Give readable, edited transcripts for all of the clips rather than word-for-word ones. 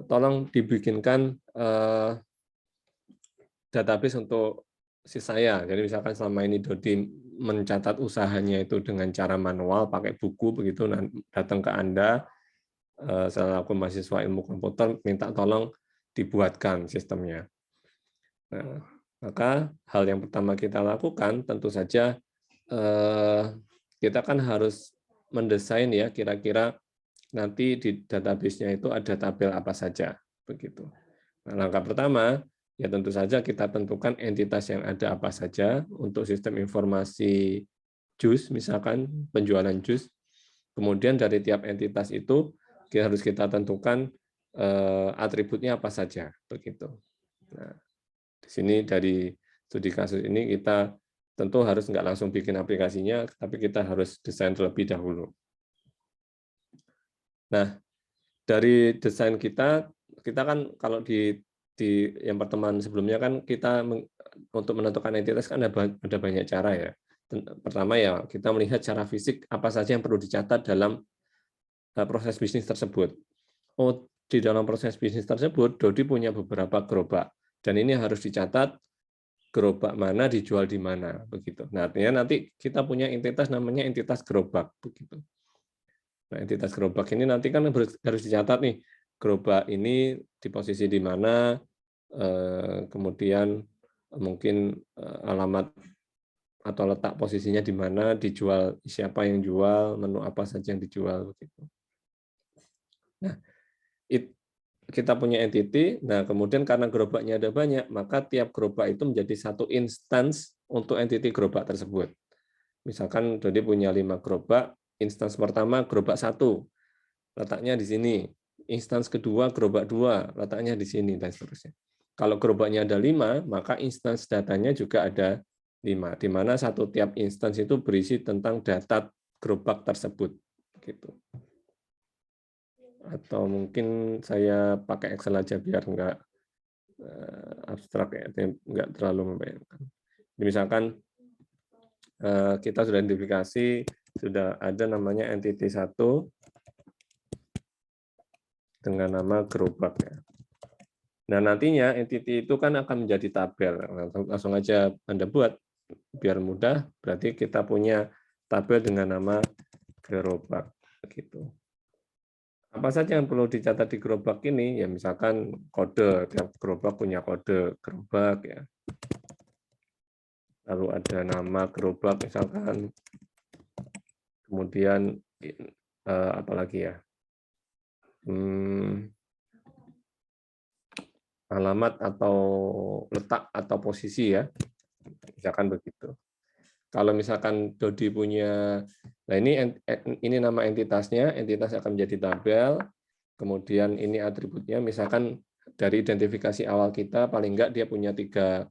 tolong dibikinkan database untuk si saya. Jadi misalkan selama ini Dodi mencatat usahanya itu dengan cara manual, pakai buku begitu, datang ke Anda, selaku mahasiswa ilmu komputer, minta tolong dibuatkan sistemnya. Nah, maka hal yang pertama kita lakukan tentu saja kita kan harus mendesain ya kira-kira nanti di database-nya itu ada tabel apa saja begitu. Nah, langkah pertama ya tentu saja kita tentukan entitas yang ada apa saja untuk sistem informasi jus, misalkan penjualan jus. Kemudian dari tiap entitas itu harus kita tentukan atributnya apa saja begitu. Nah, di sini dari studi kasus ini kita tentu harus nggak langsung bikin aplikasinya, tapi kita harus desain terlebih dahulu. Nah, dari desain kita kan kalau di yang pertemuan sebelumnya kan kita untuk menentukan entitas kan ada banyak cara ya. Pertama ya kita melihat secara fisik apa saja yang perlu dicatat dalam proses bisnis tersebut. Oh, di dalam proses bisnis tersebut Dodi punya beberapa gerobak dan ini harus dicatat gerobak mana dijual di mana begitu. Nah, artinya nanti kita punya entitas namanya entitas gerobak begitu. Nah, entitas gerobak ini nanti kan harus dicatat nih, gerobak ini di posisi di mana, kemudian mungkin alamat atau letak posisinya di mana, dijual siapa yang jual, menu apa saja yang dijual begitu. Nah, kita punya entity, nah kemudian karena gerobaknya ada banyak, maka tiap gerobak itu menjadi satu instance untuk entity gerobak tersebut. Misalkan Dodi punya 5 gerobak, instance pertama gerobak 1, letaknya di sini. Instance kedua gerobak 2, letaknya di sini, dan seterusnya. Kalau gerobaknya ada 5, maka instance datanya juga ada 5, di mana satu tiap instance itu berisi tentang data gerobak tersebut. Gitu. Atau mungkin saya pakai Excel aja biar nggak abstrak ya, nggak terlalu membayangkan. Misalkan kita sudah identifikasi, sudah ada namanya entity 1 dengan nama gerobak ya. Nah, nantinya entity itu kan akan menjadi tabel. Langsung aja Anda buat biar mudah, berarti kita punya tabel dengan nama gerobak begitu. Apa saja yang perlu dicatat di gerobak ini? Ya misalkan kode, tiap gerobak punya kode gerobak ya. Lalu ada nama gerobak misalkan. Kemudian apa lagi ya? Alamat atau letak atau posisi ya. Misalkan begitu. Kalau misalkan Dodi punya, nah ini nama entitasnya, entitas akan menjadi tabel, kemudian ini atributnya, misalkan dari identifikasi awal kita paling enggak dia punya tiga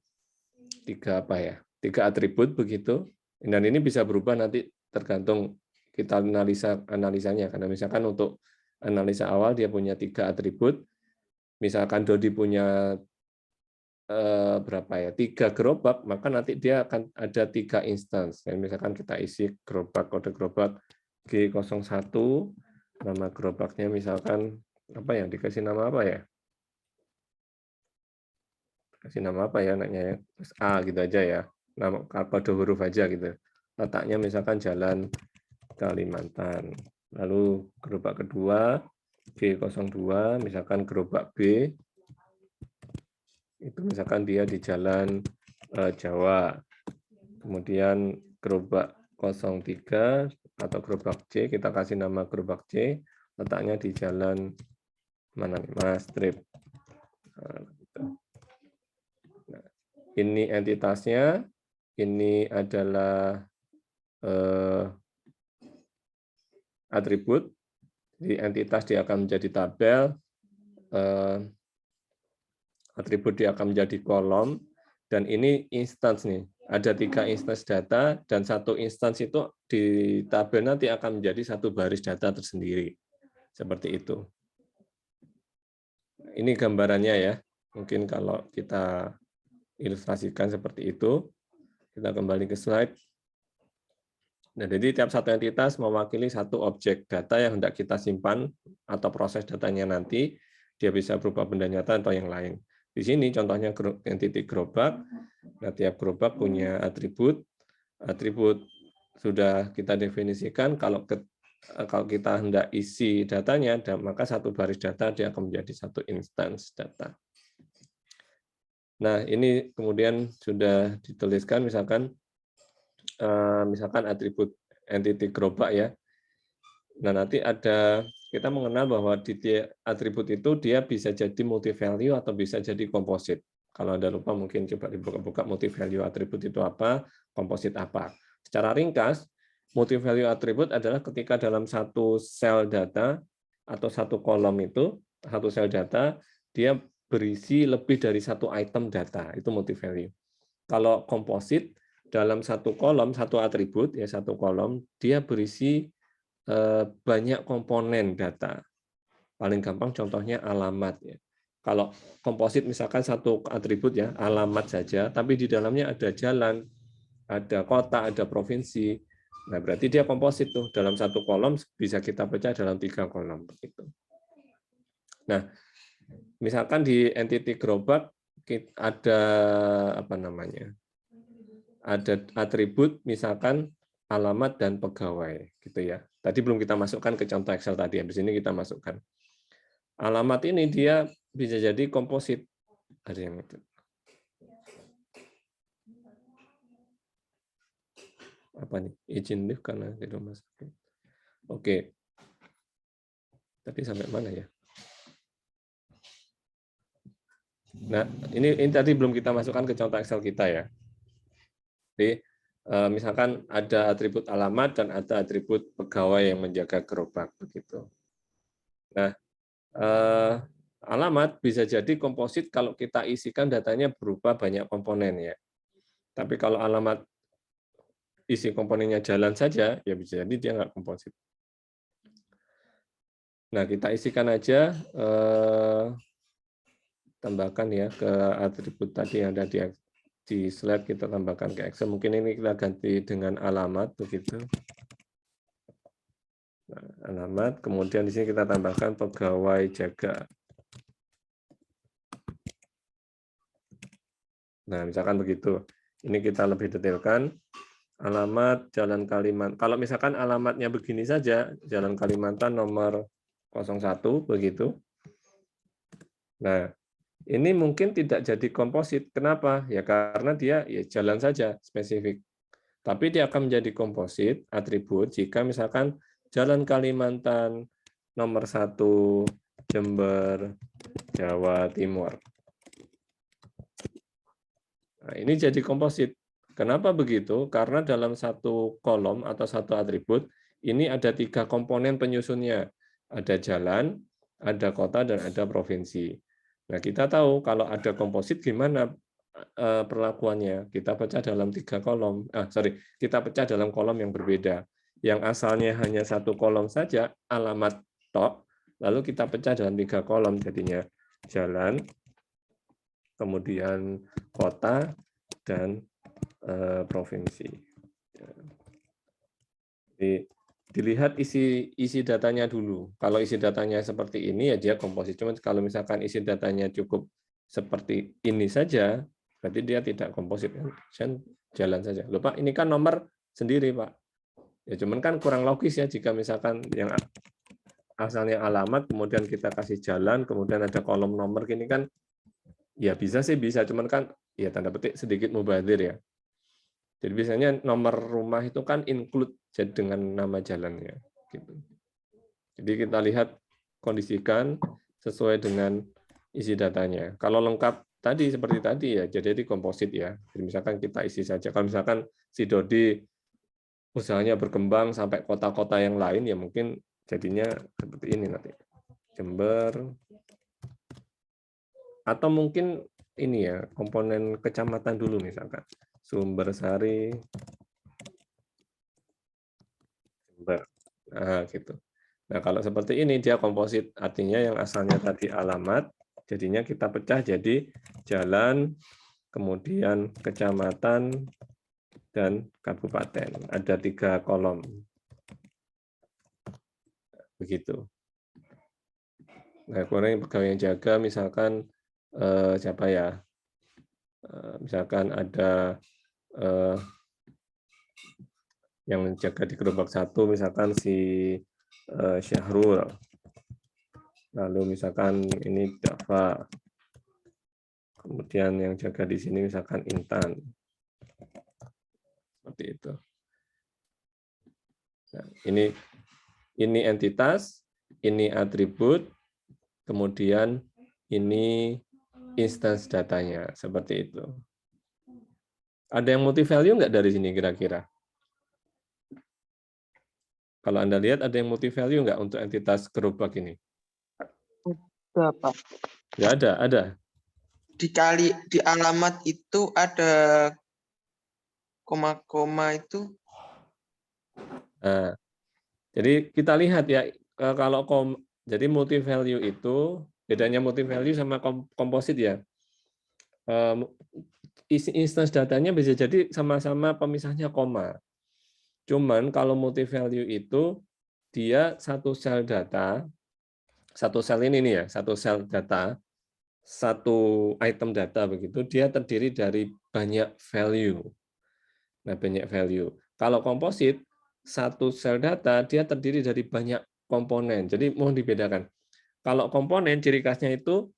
atribut begitu, dan ini bisa berubah nanti tergantung kita analisanya, karena misalkan untuk analisa awal dia punya 3 atribut, misalkan Dodi punya berapa ya 3 gerobak, maka nanti dia akan ada 3 instance. Misalkan kita isi gerobak, kode gerobak G01, nama gerobaknya misalkan apa yang dikasih nama apa ya? Kasih nama apa ya anaknya ya? Terus A gitu aja ya. Nama kode huruf aja gitu. Letaknya misalkan Jalan Kalimantan. Lalu gerobak kedua G02, misalkan gerobak B itu misalkan dia di Jalan Jawa. Kemudian gerobak 03 atau gerobak C, kita kasih nama gerobak C, letaknya di Jalan mana nih, Mastrip. Nah, ini entitasnya, ini adalah atribut, di entitas dia akan menjadi tabel, atribut dia akan menjadi kolom, dan ini instance nih. Ada 3 instance data, dan 1 instance itu di tabel nanti akan menjadi 1 baris data tersendiri. Seperti itu. Ini gambarannya ya. Mungkin kalau kita ilustrasikan seperti itu. Kita kembali ke slide. Nah, jadi tiap satu entitas mewakili 1 objek data yang hendak kita simpan atau proses datanya nanti. Dia bisa berupa benda nyata atau yang lain. Di sini contohnya entity gerobak. Nah, tiap gerobak punya atribut. Atribut sudah kita definisikan. Kalau kita hendak isi datanya, maka satu baris data dia akan menjadi satu instance data. Nah, ini kemudian sudah dituliskan misalkan atribut entity gerobak ya. Nah, nanti kita mengenal bahwa di atribut itu dia bisa jadi multi value atau bisa jadi komposit. Kalau Anda lupa mungkin coba dibuka-buka multi value atribut itu apa, komposit apa. Secara ringkas, multi value atribut adalah ketika dalam satu sel data atau satu kolom itu, satu sel data, dia berisi lebih dari satu item data, itu multi value. Kalau komposit, dalam satu kolom, satu atribut, ya satu kolom, dia berisi banyak komponen data. Paling gampang contohnya alamat ya. Kalau komposit misalkan satu atribut ya, alamat saja, tapi di dalamnya ada jalan, ada kota, ada provinsi. Nah, berarti dia komposit tuh. Dalam satu kolom bisa kita pecah dalam 3 kolom begitu. Nah, misalkan di entity gerobak ada apa namanya? Ada atribut misalkan alamat dan pegawai gitu ya. Tadi belum kita masukkan ke contoh Excel tadi, habis ini kita masukkan. Alamat ini dia bisa jadi komposit. Ada yang itu. Apa nih? Izin lift karena di rumah sakit. Oke. Tadi sampai mana ya? Nah, ini tadi belum kita masukkan ke contoh Excel kita ya. Jadi misalkan ada atribut alamat dan ada atribut pegawai yang menjaga gerobak begitu. Nah, alamat bisa jadi komposit kalau kita isikan datanya berupa banyak komponen ya. Tapi kalau alamat isi komponennya jalan saja, ya bisa jadi dia nggak komposit. Nah, kita isikan aja, tambahkan ya ke atribut tadi yang ada di slide, kita tambahkan ke Excel. Mungkin ini kita ganti dengan alamat begitu. Nah, alamat, kemudian di sini kita tambahkan pegawai jaga. Nah, misalkan begitu. Ini kita lebih detailkan. Alamat Jalan Kalimantan. Kalau misalkan alamatnya begini saja, Jalan Kalimantan nomor 01 begitu. Nah, ini mungkin tidak jadi komposit. Kenapa? Ya karena dia ya jalan saja spesifik. Tapi dia akan menjadi komposit atribut jika misalkan Jalan Kalimantan nomor 1 Jember, Jawa Timur. Nah, ini jadi komposit. Kenapa begitu? Karena dalam satu kolom atau satu atribut, ini ada 3 komponen penyusunnya. Ada jalan, ada kota, dan ada provinsi. Nah, kita tahu kalau ada komposit gimana perlakuannya. Kita pecah dalam 3 kolom. Kita pecah dalam kolom yang berbeda. Yang asalnya hanya satu kolom saja, alamat tok, lalu kita pecah dalam 3 kolom, jadinya jalan, kemudian kota, dan provinsi. Jadi, dilihat isi datanya dulu. Kalau isi datanya seperti ini, ya dia komposit. Cuma kalau misalkan isi datanya cukup seperti ini saja, berarti dia tidak komposit. Jalan saja. Loh Pak, ini kan nomor sendiri Pak. Ya cuman kan kurang logis ya jika misalkan yang asalnya alamat, kemudian kita kasih jalan, kemudian ada kolom nomor, gini kan, ya bisa sih bisa, cuman kan ya tanda petik sedikit mubazir ya. Jadi biasanya nomor rumah itu kan include jadi dengan nama jalannya. Gitu. Jadi kita lihat, kondisikan sesuai dengan isi datanya. Kalau lengkap tadi seperti tadi ya, jadi komposit ya. Jadi misalkan kita isi saja. Kalau misalkan si Dodi usahanya berkembang sampai kota-kota yang lain, ya mungkin jadinya seperti ini nanti. Jember, atau mungkin ini ya, komponen kecamatan dulu misalkan. Sumbersari, Jember. Nah, gitu. Nah, kalau seperti ini dia komposit, artinya yang asalnya tadi alamat, jadinya kita pecah jadi jalan, kemudian kecamatan, dan kabupaten. Ada 3 kolom. Begitu. Nah, kemudian pegawai yang jaga misalkan siapa ya? Misalkan ada yang jaga di gerobak 1 misalkan si Syahrul. Lalu misalkan ini Dava. Kemudian yang jaga di sini misalkan Intan. Seperti itu. Nah, ini entitas, ini atribut, kemudian ini instance datanya, seperti itu. Ada yang multi value nggak dari sini kira-kira? Kalau Anda lihat ada yang multi value nggak untuk entitas gerobak ini? Ada, Pak. Ya ada. Di alamat itu ada koma-koma itu. Nah, jadi kita lihat ya, kalau jadi multi value itu bedanya multi value sama komposit ya. Instance datanya bisa jadi sama-sama pemisahnya koma. Cuman kalau multi value itu dia satu sel data, satu sel ini nih ya, satu sel data, satu item data begitu, dia terdiri dari banyak value. Nah, banyak value. Kalau komposit, satu sel data dia terdiri dari banyak komponen. Jadi mohon dibedakan. Kalau komponen ciri khasnya itu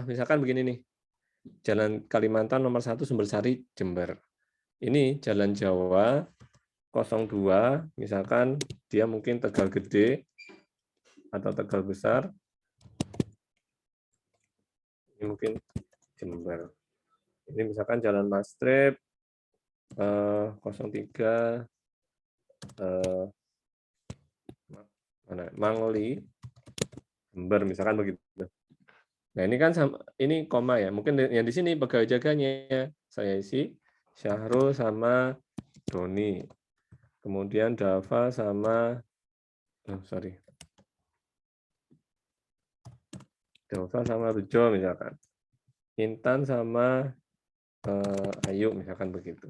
misalkan begini nih. Jalan Kalimantan nomor 1 Sumbersari Jember. Ini Jalan Jawa 02, misalkan dia mungkin Tegal Gede atau Tegal Besar. Ini mungkin Jember. Ini misalkan Jalan Mastrip 03 Mangli Jember misalkan begitu. Nah, ini kan ini koma ya. Mungkin yang di sini pegawai jaganya saya isi Syahrul sama Doni. Kemudian Dava sama Dava sama Bejo misalkan. Intan sama Ayu misalkan begitu.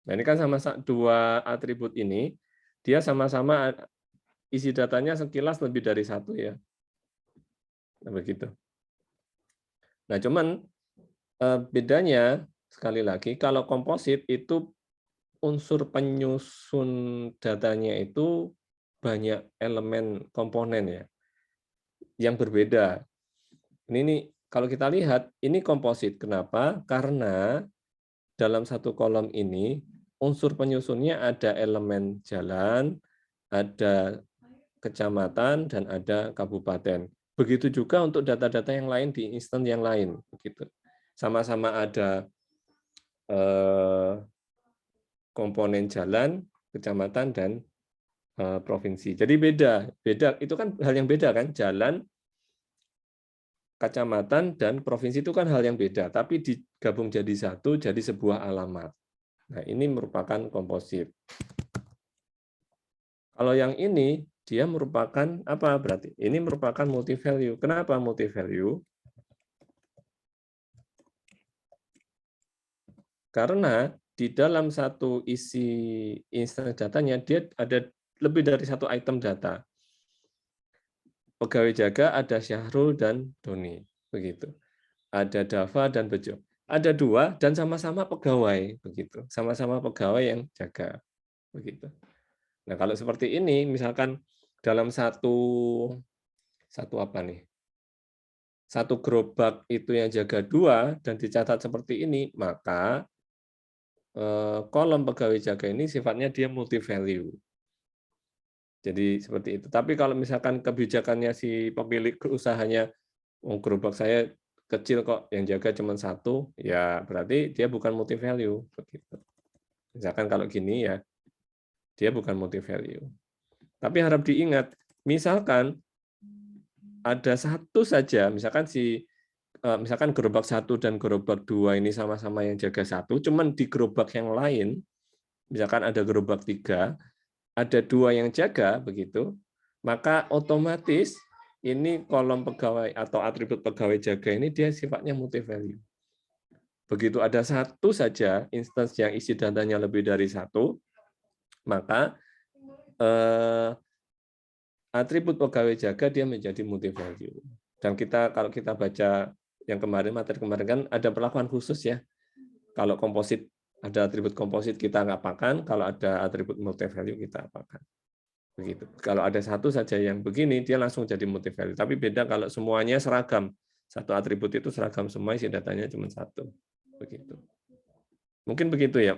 Nah, ini kan sama dua atribut ini, dia sama-sama isi datanya sekilas lebih dari satu ya. Nah, begitu. Nah, cuman bedanya sekali lagi kalau komposit itu unsur penyusun datanya itu banyak elemen komponen ya yang berbeda. Ini kalau kita lihat ini komposit. Kenapa? Karena dalam satu kolom ini unsur penyusunnya ada elemen jalan, ada kecamatan, dan ada kabupaten. Begitu juga untuk data-data yang lain di instan yang lain. Begitu. Sama-sama ada komponen jalan, kecamatan, dan provinsi. Jadi beda. Itu kan hal yang beda kan, jalan, kecamatan, dan provinsi itu kan hal yang beda, tapi digabung jadi satu, jadi sebuah alamat. Nah, ini merupakan komposit. Kalau yang ini, dia merupakan apa berarti? Ini merupakan multi value. Kenapa multi value? Karena di dalam satu isi instance datanya, dia ada lebih dari satu item data. Pegawai jaga ada Syahrul dan Doni. Begitu. Ada Dava dan Bejo. Ada dua dan sama-sama pegawai. Begitu. Sama-sama pegawai yang jaga. Begitu. Nah, kalau seperti ini, misalkan dalam satu apa nih? Satu gerobak itu yang jaga dua dan dicatat seperti ini, maka kolom pegawai jaga ini sifatnya dia multi value. Jadi seperti itu. Tapi kalau misalkan kebijakannya si pemilik usahanya, gerobak saya kecil kok, yang jaga cuma satu, ya berarti dia bukan multi value. Begitu. Misalkan kalau gini ya, dia bukan multi value. Tapi harap diingat, misalkan ada satu saja, misalkan gerobak 1 dan gerobak 2 ini sama-sama yang jaga satu, cuman di gerobak yang lain, misalkan ada gerobak 3, ada 2 yang jaga, begitu, maka otomatis ini kolom pegawai atau atribut pegawai jaga ini dia sifatnya multi value. Begitu ada satu saja instance yang isi datanya lebih dari satu, maka atribut pegawai jaga dia menjadi multi value. Dan kalau kita baca yang kemarin, materi kemarin kan ada perlakuan khusus ya. Kalau komposit, ada atribut komposit kita nggak apakan, kalau ada atribut multi value kita apakan. Begitu. Kalau ada satu saja yang begini, dia langsung jadi multi value. Tapi beda kalau semuanya seragam. Satu atribut itu seragam semua, isi datanya cuma satu. Begitu. Mungkin begitu ya.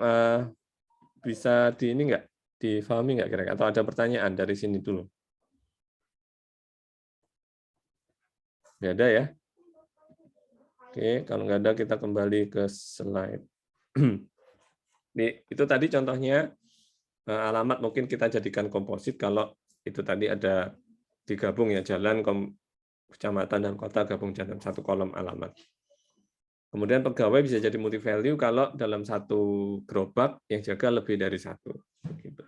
Bisa di ini nggak? Difahami nggak kira-kira? Atau ada pertanyaan dari sini dulu? Nggak ada ya? Oke, kalau nggak ada kita kembali ke slide. Itu tadi contohnya alamat mungkin kita jadikan komposit kalau itu tadi ada digabung ya jalan, kecamatan dan kota gabung dalam satu kolom alamat. Kemudian pegawai bisa jadi multi value kalau dalam satu gerobak yang jaga lebih dari satu. Begitu.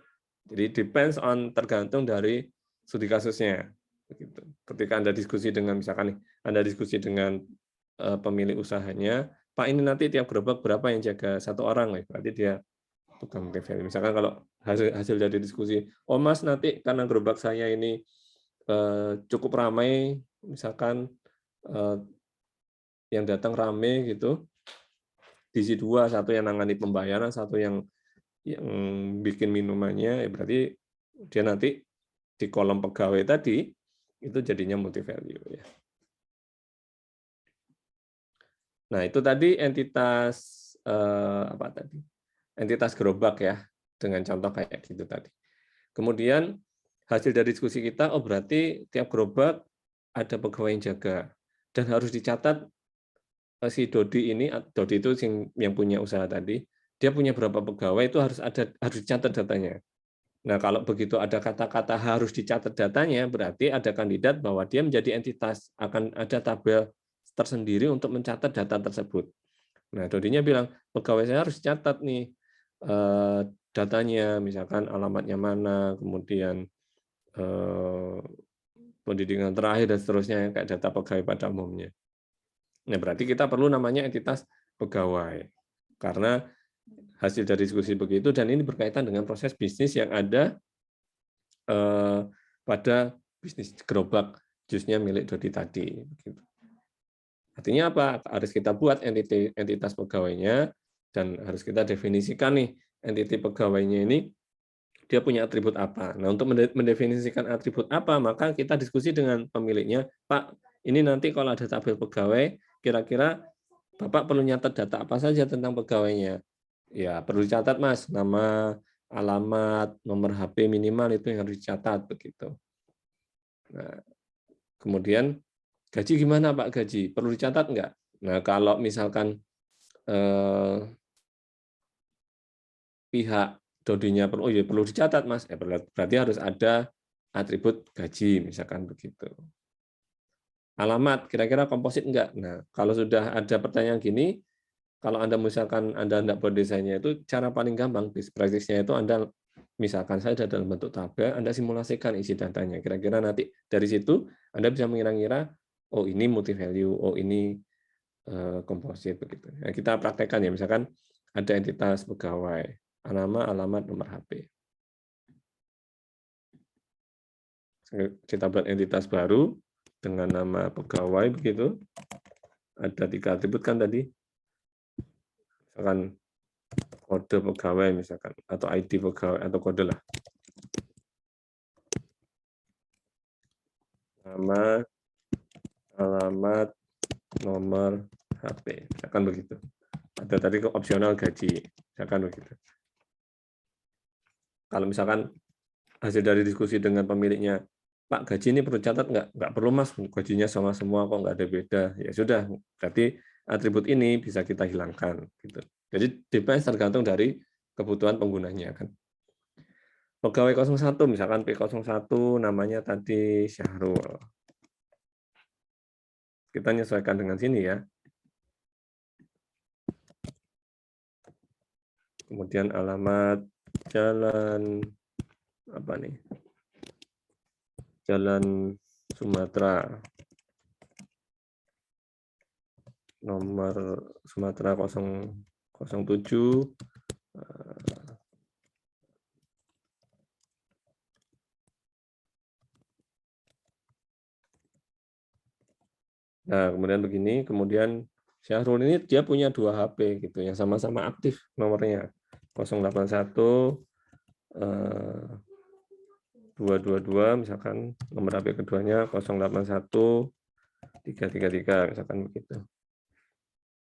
Jadi depends on tergantung dari studi kasusnya. Begitu. Ketika Anda diskusi dengan misalkan Anda diskusi dengan pemilik usahanya, Pak ini nanti tiap gerobak berapa yang jaga satu orang, berarti dia tukang multi value. Misalkan kalau hasil dari diskusi, oh Mas nanti karena gerobak saya ini cukup ramai, misalkan yang datang rame gitu, diisi dua, satu yang nangani pembayaran, satu yang bikin minumannya, ya berarti dia nanti di kolom pegawai tadi itu jadinya multi value ya. Nah itu tadi entitas apa tadi? Entitas gerobak ya, dengan contoh kayak gitu tadi. Kemudian hasil dari diskusi kita, oh berarti tiap gerobak ada pegawai yang jaga dan harus dicatat si Dodi ini, Dodi itu yang punya usaha tadi, dia punya berapa pegawai itu harus dicatat datanya. Nah, kalau begitu ada kata-kata harus dicatat datanya, berarti ada kandidat bahwa dia menjadi entitas, akan ada tabel tersendiri untuk mencatat data tersebut. Nah, Dodinya bilang, pegawai saya harus dicatat nih datanya, misalkan alamatnya mana, kemudian pendidikan terakhir dan seterusnya, kayak data pegawai pada umumnya. Nah, berarti kita perlu namanya entitas pegawai. Karena hasil dari diskusi begitu, dan ini berkaitan dengan proses bisnis yang ada pada bisnis gerobak jusnya milik Dodi tadi. Artinya apa? Harus kita buat entitas pegawainya, dan harus kita definisikan nih, entitas pegawainya ini dia punya atribut apa. Nah, untuk mendefinisikan atribut apa, maka kita diskusi dengan pemiliknya, Pak, ini nanti kalau ada tabel pegawai, kira-kira Bapak perlu nyatat data apa saja tentang pegawainya? Ya, perlu dicatat, Mas. Nama, alamat, nomor HP minimal itu yang harus dicatat begitu. Nah, kemudian gaji gimana, Pak? Gaji perlu dicatat enggak? Nah, kalau misalkan pihak Dodinya perlu, oh ya perlu dicatat, Mas. Berarti harus ada atribut gaji, misalkan begitu. Alamat, kira-kira komposit enggak? Nah, kalau sudah ada pertanyaan gini, kalau Anda misalkan Anda tidak buat desainnya, itu cara paling gampang, best practice-nya itu Anda, misalkan saya ada dalam bentuk tabel, Anda simulasikan isi datanya. Kira-kira nanti dari situ Anda bisa mengira-ngira, oh ini multi value, oh ini komposit begitu. Nah, kita praktekkan ya, misalkan ada entitas pegawai, nama, alamat, nomor HP. Kita buat entitas baru dengan nama pegawai begitu. Ada 3 atribut kan tadi. Misalkan kode pegawai misalkan, atau ID pegawai atau kode lah. Nama, alamat, nomor HP, misalkan begitu. Ada tadi opsional gaji, misalkan begitu. Kalau misalkan hasil dari diskusi dengan pemiliknya, Pak, gaji ini perlu catat nggak? Nggak perlu, Mas, gajinya sama semua kok, nggak ada beda. Ya sudah, berarti atribut ini bisa kita hilangkan. Gitu. Jadi depends tergantung dari kebutuhan penggunanya. Kan. Pegawai 01, misalkan P01 namanya tadi Syahrul. Kita menyesuaikan dengan sini ya. Kemudian alamat jalan apa nih? Jalan Sumatera. Nomor Sumatera 007. Nah, kemudian begini, kemudian Syahrul ini dia punya 2 HP gitu yang sama-sama aktif nomornya 081 222 misalkan nomor HP keduanya 081 333 misalkan begitu.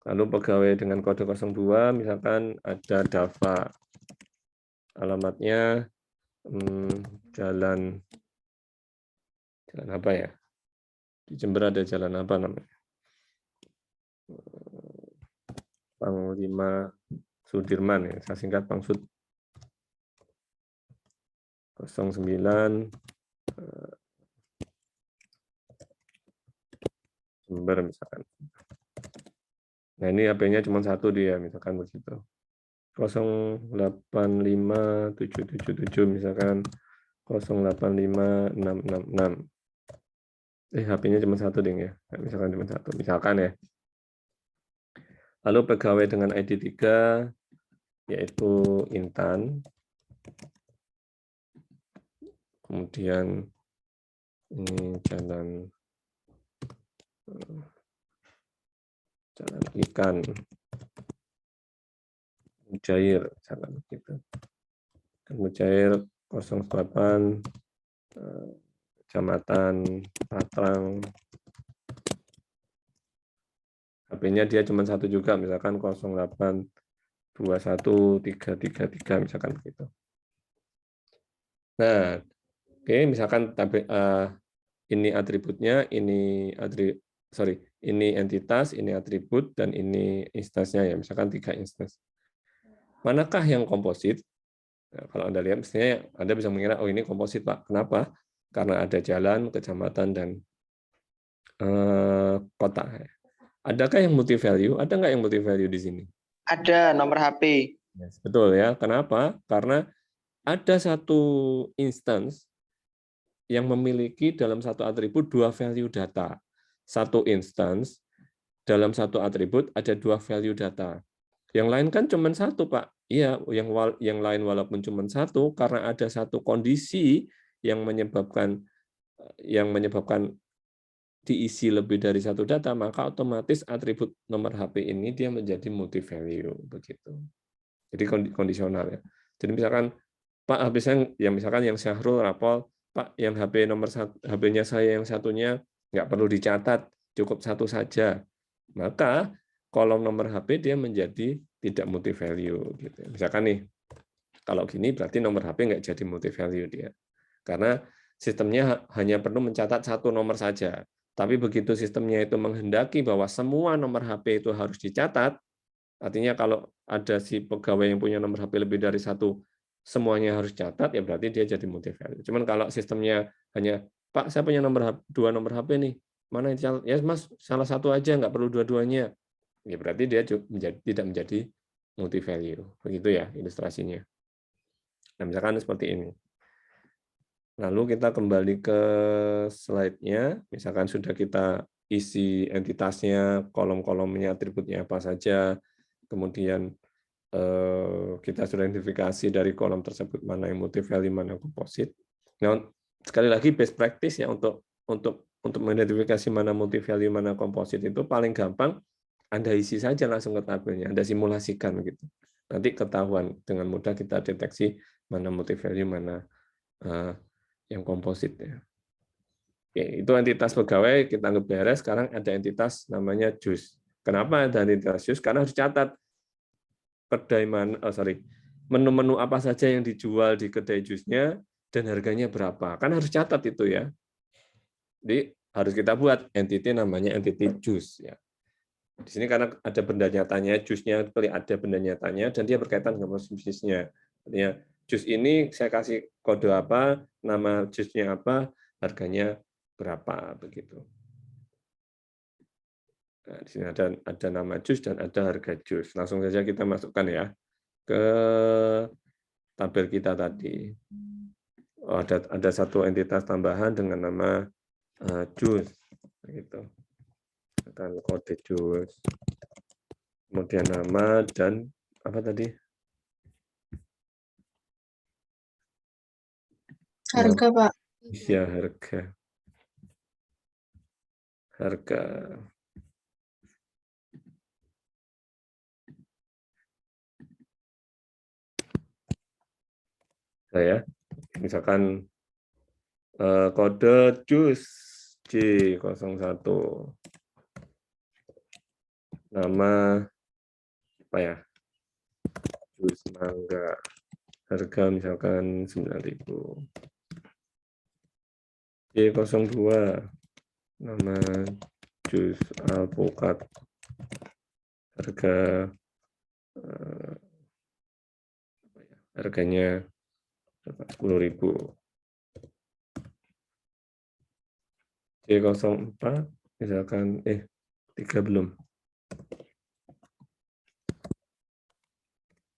Lalu pegawai dengan kode 02 misalkan ada Dava. Alamatnya jalan apa ya? Di Jember ada jalan apa namanya? Panglima Sudirman ya, saya singkat Pangsud 09 Jember misalkan. Nah ini HP-nya cuma satu dia misalkan begitu. 085777 misalkan 085666. HP-nya cuma satu ding ya. Misalkan cuma satu. Misalkan ya. Lalu pegawai dengan ID 3 yaitu Intan. Kemudian ini jalan ikan Mujair misalkan begitu. Mujair 08 Kecamatan Patrang. HP-nya dia cuma satu juga, misalkan 0821333 misalkan begitu. Nah, oke, misalkan ini atributnya, ini entitas, ini atribut, dan ini instansnya ya, misalkan 3 instance. Manakah yang komposit? Nah, kalau Anda lihat, mestinya Anda bisa mengira, oh ini komposit Pak. Kenapa? Karena ada jalan, kecamatan, dan kota. Adakah yang multi value? Ada nggak yang multi value di sini? Ada nomor HP. Yes, betul ya. Kenapa? Karena ada satu instance yang memiliki dalam satu atribut 2 value data. Satu instance dalam satu atribut ada 2 value data. Yang lain kan cuma satu, Pak. Iya, yang lain walaupun cuma satu, karena ada satu kondisi yang menyebabkan diisi lebih dari satu data, maka otomatis atribut nomor HP ini dia menjadi multi value begitu. Jadi kondisional ya. Jadi misalkan Pak HP saya misalkan yang Syahrul rapol, Pak yang HP-nya saya yang satunya nggak perlu dicatat, cukup satu saja. Maka kolom nomor HP dia menjadi tidak multi value gitu. Misalkan nih kalau gini berarti nomor HP nggak jadi multi value dia. Karena sistemnya hanya perlu mencatat satu nomor saja. Tapi begitu sistemnya itu menghendaki bahwa semua nomor HP itu harus dicatat, artinya kalau ada si pegawai yang punya nomor HP lebih dari satu, semuanya harus catat, ya berarti dia jadi multi value. Cuman kalau sistemnya hanya, Pak, saya punya dua nomor HP nih, mana yang dicatat? Ya Mas, salah satu aja, nggak perlu dua-duanya. Ya berarti dia tidak menjadi multi value. Begitu ya ilustrasinya. Nah, misalkan seperti ini. Lalu kita kembali ke slide-nya, misalkan sudah kita isi entitasnya, kolom-kolomnya, atributnya apa saja, kemudian kita sudah identifikasi dari kolom tersebut mana yang multi value, mana komposit. Nah, sekali lagi best practice ya untuk mengidentifikasi mana multi value, mana komposit itu paling gampang Anda isi saja langsung ke tabelnya, Anda simulasikan gitu. Nanti ketahuan dengan mudah kita deteksi mana multi value, mana yang komposit ya. Oke, itu entitas pegawai kita anggap beres. Sekarang ada entitas namanya JUS. Kenapa ada entitas JUS? Karena harus catat menu-menu apa saja yang dijual di kedai jusnya dan harganya berapa. Kan harus catat itu ya. Jadi harus kita buat entity namanya entity jus ya. Di sini karena ada benda nyatanya, jusnya ada benda nyatanya dan dia berkaitan dengan proses bisnisnya. Artinya jus ini saya kasih kode apa, nama jusnya apa, harganya berapa begitu. Nah, di sini ada nama jus dan ada harga jus. Langsung saja kita masukkan ya ke tabel kita tadi. Oh, ada satu entitas tambahan dengan nama jus, gitu. Dan kode jus. Kemudian nama dan apa tadi? Harga, Pak. Ya, harga. ya. Misalkan kode jus J01, nama apa ya, jus mangga, harga misalkan 9.000. J02, nama jus alpukat, harga harganya 10.000. J04 misalkan 3 belum.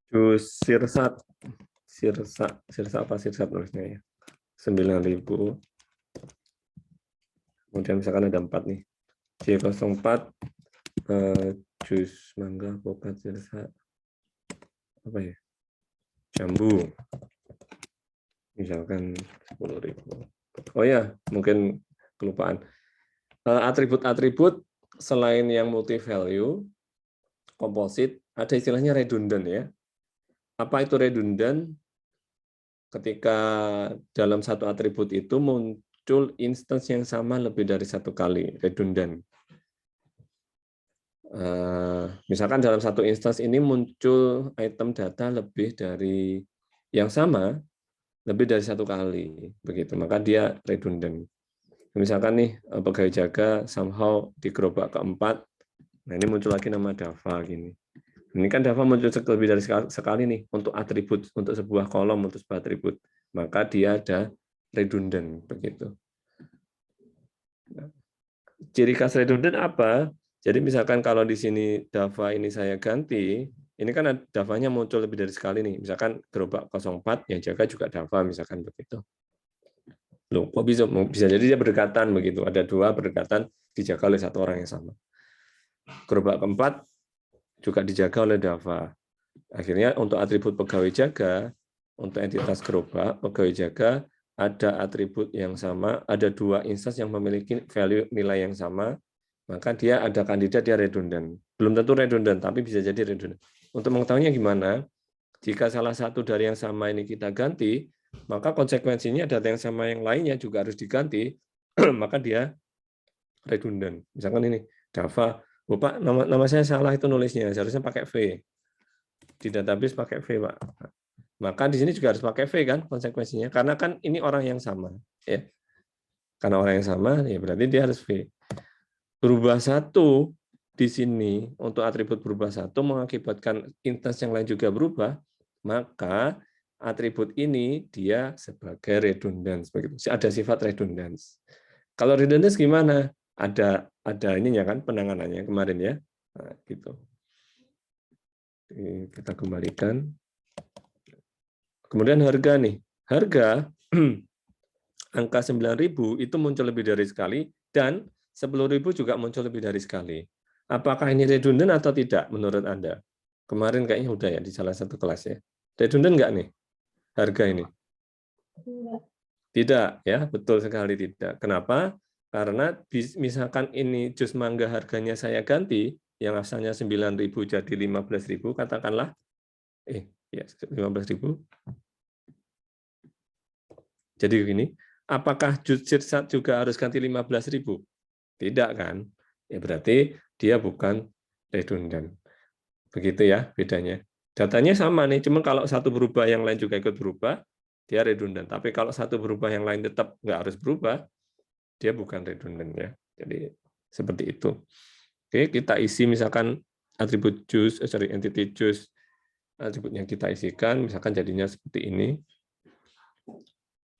Jus sirsat apa sirsat tulisnya ya, 9.000. Kemudian misalkan ada 4 nih, J04 jus mangga alpukat sirsat apa ya, jambu, misalkan 10.000. Oh ya, mungkin kelupaan. Atribut-atribut selain yang multi value, komposit, ada istilahnya redundant ya. Apa itu redundant? Ketika dalam satu atribut itu muncul instance yang sama lebih dari satu kali, redundant. Misalkan dalam satu instance ini muncul item data lebih dari yang sama, lebih dari satu kali, begitu, maka dia redundant. Misalkan nih pegawai jaga somehow di gerobak keempat, nah ini muncul lagi nama Dava gini. Ini kan Dava muncul lebih dari sekali nih untuk atribut, untuk sebuah kolom, untuk sebuah atribut, maka dia ada redundant begitu. Nah, ciri khas redundant apa? Jadi misalkan kalau di sini Dava ini saya ganti, ini kan Davanya muncul lebih dari sekali nih. Misalkan gerobak 04 yang jaga juga Dava, misalkan begitu. Loh, kok bisa jadi dia berdekatan begitu? Ada 2 berdekatan dijaga oleh satu orang yang sama. Gerobak keempat juga dijaga oleh Dava. Akhirnya untuk atribut pegawai jaga, untuk entitas gerobak, pegawai jaga, ada atribut yang sama, ada 2 instance yang memiliki value nilai yang sama, maka dia ada kandidat, dia redundant. Belum tentu redundant, tapi bisa jadi redundant. Untuk mengetahuinya gimana? Jika salah satu dari yang sama ini kita ganti, maka konsekuensinya data yang sama yang lainnya juga harus diganti, maka dia redundant. Misalkan ini, Dava, Bapak, nama saya salah itu nulisnya, seharusnya pakai V. Di database pakai V, Pak. Maka di sini juga harus pakai V kan konsekuensinya, karena kan ini orang yang sama. Ya. Karena orang yang sama, ya berarti dia harus V. Berubah satu di sini, untuk atribut berubah satu mengakibatkan instance yang lain juga berubah, maka atribut ini dia sebagai redundance. Ada sifat redundance. Kalau redundance gimana? Ada ininya kan penanganannya kemarin ya. Nah, gitu. Kita kembalikan. Kemudian harga nih. Harga angka 9.000 itu muncul lebih dari sekali dan 10.000 juga muncul lebih dari sekali. Apakah ini redundant atau tidak menurut Anda? Kemarin kayaknya udah ya di salah satu kelas ya. Redundant nggak nih harga ini? Tidak ya, betul sekali tidak. Kenapa? Karena misalkan ini jus mangga harganya saya ganti, yang asalnya 9.000 jadi 15.000, katakanlah, ya 15.000. Jadi begini, apakah jus sirsat juga harus ganti 15.000? Tidak kan? Ya berarti dia bukan redundant. Begitu ya bedanya. Datanya sama nih, cuma kalau satu berubah yang lain juga ikut berubah, dia redundant. Tapi kalau satu berubah yang lain tetap nggak harus berubah, dia bukan redundant ya. Jadi seperti itu. Oke, kita isi misalkan atribut juice, entity juice, atribut yang kita isikan, misalkan jadinya seperti ini.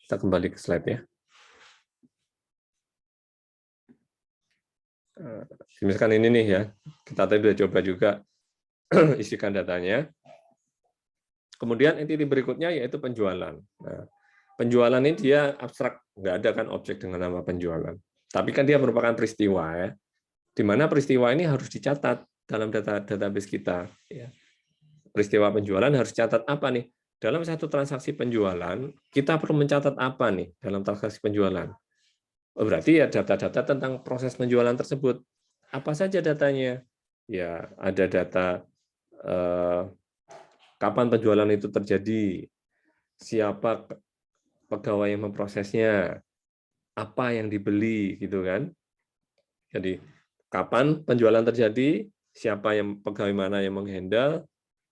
Kita kembali ke slide ya. Misalkan ini nih ya, kita tadi sudah coba juga isikan datanya. Kemudian entity berikutnya yaitu penjualan. Nah, penjualan ini dia abstrak, nggak ada kan objek dengan nama penjualan. Tapi kan dia merupakan peristiwa ya, di mana peristiwa ini harus dicatat dalam database kita. Ya. Peristiwa penjualan harus catat apa nih? Dalam satu transaksi penjualan, kita perlu mencatat apa nih dalam transaksi penjualan? Oh, berarti ya data-data tentang proses penjualan tersebut. Apa saja datanya? Ya, ada data kapan penjualan itu terjadi, siapa pegawai yang memprosesnya, apa yang dibeli, gitu kan. Jadi kapan penjualan terjadi, siapa yang pegawai mana yang menghandle,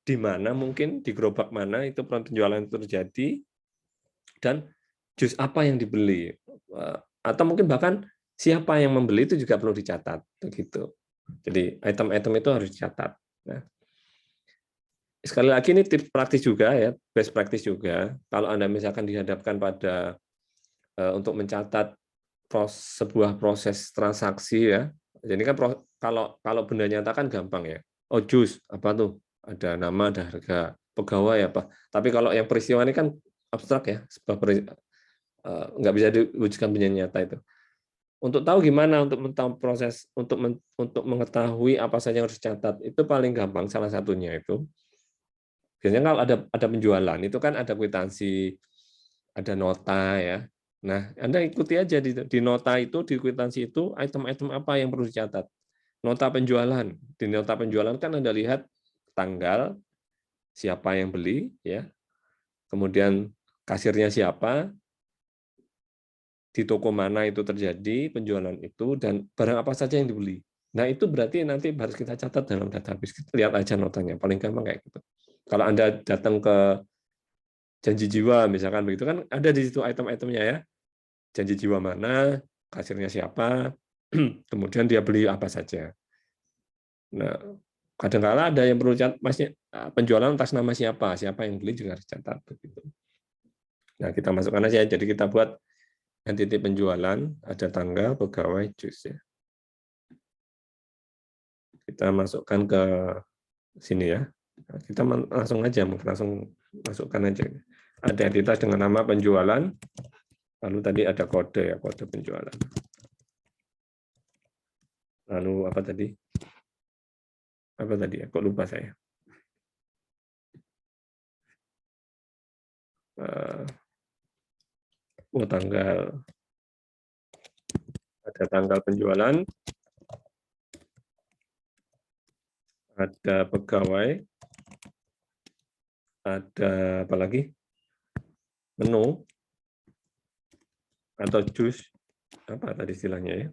di mana mungkin di gerobak mana itu penjualan itu terjadi, dan jus apa yang dibeli, atau mungkin bahkan siapa yang membeli itu juga perlu dicatat, begitu. Jadi item-item itu harus dicatat. Nah, sekali lagi ini tips praktis juga ya, best practice juga. Kalau Anda misalkan dihadapkan pada untuk mencatat sebuah proses transaksi ya. Jadi kan kalau benda nyata kan gampang ya. Oh jus apa tuh? Ada nama, ada harga, pegawai apa. Tapi kalau yang peristiwa ini kan abstrak ya, nggak bisa diwujudkan benda nyata itu. Untuk tahu gimana untuk mengetahui proses untuk mengetahui apa saja yang harus dicatat itu paling gampang salah satunya itu. Biasanya kalau ada penjualan itu kan ada kwitansi, ada nota ya. Nah, Anda ikuti aja di nota itu, di kwitansi itu, item-item apa yang perlu dicatat. Nota penjualan. Di nota penjualan kan Anda lihat tanggal, siapa yang beli, ya, kemudian kasirnya siapa, di toko mana itu terjadi penjualan itu, dan barang apa saja yang dibeli. Nah, itu berarti nanti harus kita catat dalam database. Kita lihat aja notanya, paling gampang kayak gitu. Kalau Anda datang ke janji jiwa, misalkan begitu kan ada di situ item-itemnya ya. Janji jiwa mana, kasirnya siapa, kemudian dia beli apa saja. Nah, kadang-kala ada yang perlu penjualan atas nama siapa yang beli juga harus catat begitu. Nah, kita masukkan aja, jadi kita buat entity penjualan, ada tanggal, pegawai, jus ya. Kita masukkan ke sini ya. Nah, kita langsung aja, langsung masukkan aja. Ada entitas dengan nama penjualan, lalu tadi ada kode ya, kode penjualan. Lalu apa tadi? Apa tadi ya? Kok lupa saya. Tanggal. Ada tanggal penjualan. Ada pegawai. Ada apa lagi? Menu. Atau jus. Apa tadi istilahnya ya?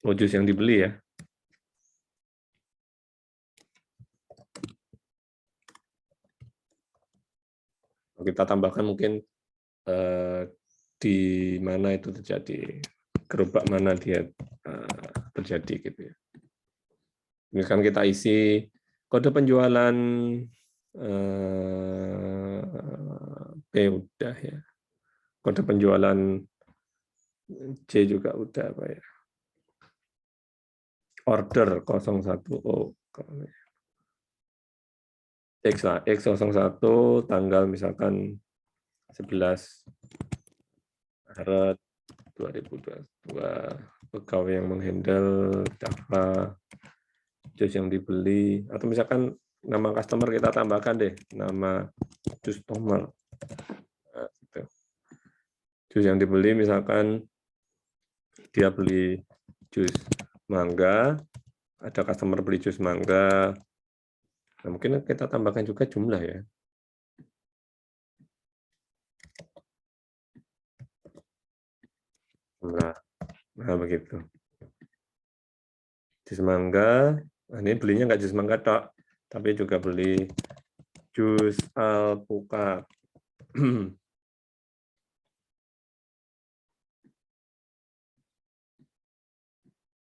Oh, jus yang dibeli ya. Kita tambahkan mungkin di mana itu terjadi, gerobak mana dia terjadi gitu ya. Misalkan kita isi kode penjualan P udah ya. Kode penjualan C juga udah apa ya. Order 01 X lah, X01 tanggal misalkan 11 Maret 2022, pegawai yang menghandle Java, jus yang dibeli, atau misalkan nama customer kita tambahkan deh, nama customer. Nah, gitu. Jus yang dibeli misalkan dia beli jus mangga, ada customer beli jus mangga. Nah, mungkin kita tambahkan juga jumlah ya. Nah, begitu. Jus mangga, nah ini belinya nggak jus mangga tok, tapi juga beli jus alpukat.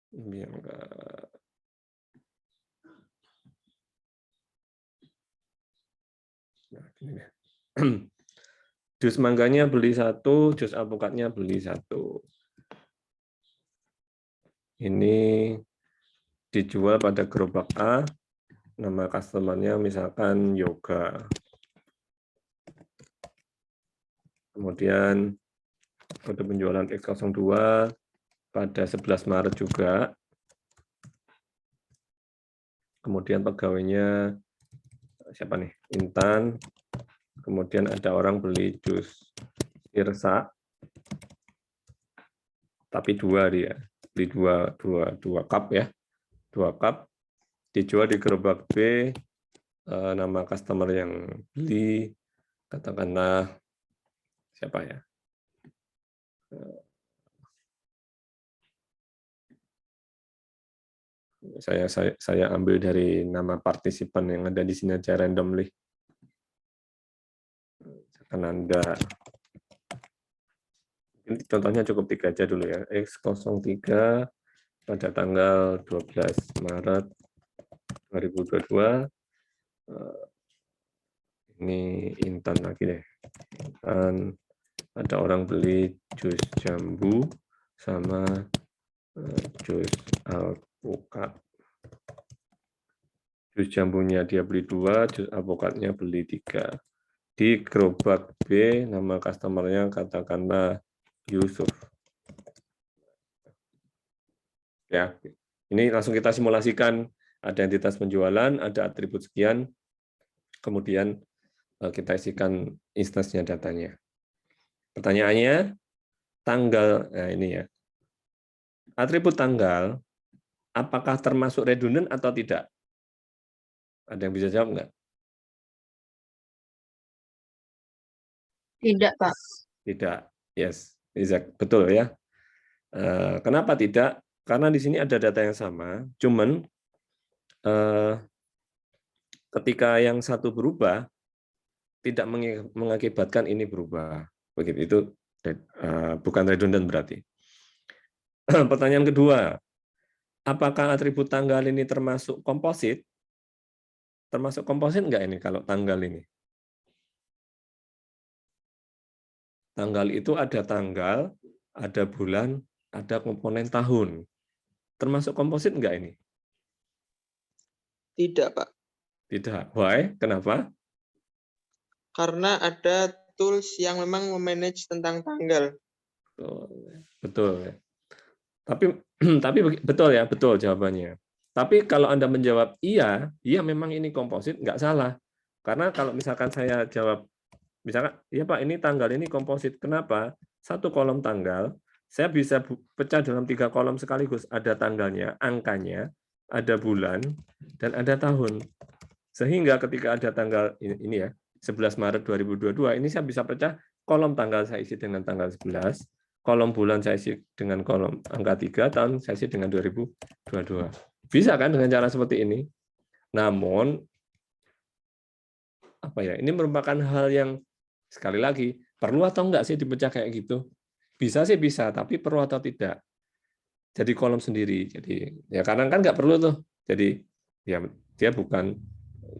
Ini enggak. Nah, gini deh. Jus mangganya beli 1, jus alpukatnya beli 1. Ini dijual pada gerobak A, nama customer-nya misalkan Yoga. Kemudian kode penjualan X02 pada 11 Maret juga. Kemudian pegawainya siapa nih? Intan. Kemudian ada orang beli jus Irsa, tapi 2 dia, beli 2 cup ya, 2 cup, dijual di gerobak B nama customer yang beli, katakanlah siapa ya? Saya ambil dari nama partisipan yang ada di sini aja randomly. Akan Anda contohnya cukup 3 aja dulu ya. X03 pada tanggal 12 Maret 2022. Ini Intan lagi deh. Dan ada orang beli jus jambu sama jus alpukat. Jus jambunya dia beli 2, jus alpukatnya beli 3. Di gerobak B, nama customer-nya katakanlah Yusuf. Ya, ini langsung kita simulasikan. Ada entitas penjualan, ada atribut sekian, kemudian kita isikan instansinya datanya. Pertanyaannya, tanggal, nah ini ya, atribut tanggal, apakah termasuk redundant atau tidak? Ada yang bisa jawab nggak? Tidak, Pak. Tidak. Yes, Isaac. Betul ya. Kenapa tidak? Karena di sini ada data yang sama, cuman ketika yang satu berubah, tidak mengakibatkan ini berubah. Begitu, itu bukan redundant berarti. Pertanyaan kedua, apakah atribut tanggal ini termasuk komposit? Termasuk komposit enggak ini kalau tanggal ini? Tanggal itu ada tanggal, ada bulan, ada komponen tahun. Termasuk komposit enggak ini? Tidak, Pak. Tidak. Why? Kenapa? Karena ada tools yang memang memanage tentang tanggal. Betul. Tapi betul ya, betul jawabannya. Tapi kalau Anda menjawab iya memang ini komposit, nggak salah. Karena kalau misalkan saya jawab, misalkan, iya Pak, ini tanggal ini komposit. Kenapa? Satu kolom tanggal, saya bisa pecah dalam 3 kolom sekaligus. Ada tanggalnya, angkanya, ada bulan, dan ada tahun. Sehingga ketika ada tanggal ini ya, 11 Maret 2022, ini saya bisa pecah kolom tanggal saya isi dengan tanggal 11, kolom bulan saya isi dengan kolom angka 3, tahun saya isi dengan 2022. Bisa kan dengan cara seperti ini? Namun, apa ya? Ini merupakan hal yang sekali lagi perlu atau enggak sih dipecah kayak gitu? Bisa sih bisa, tapi perlu atau tidak? Jadi kolom sendiri. Jadi ya karena kan nggak perlu tuh. Jadi ya dia bukan,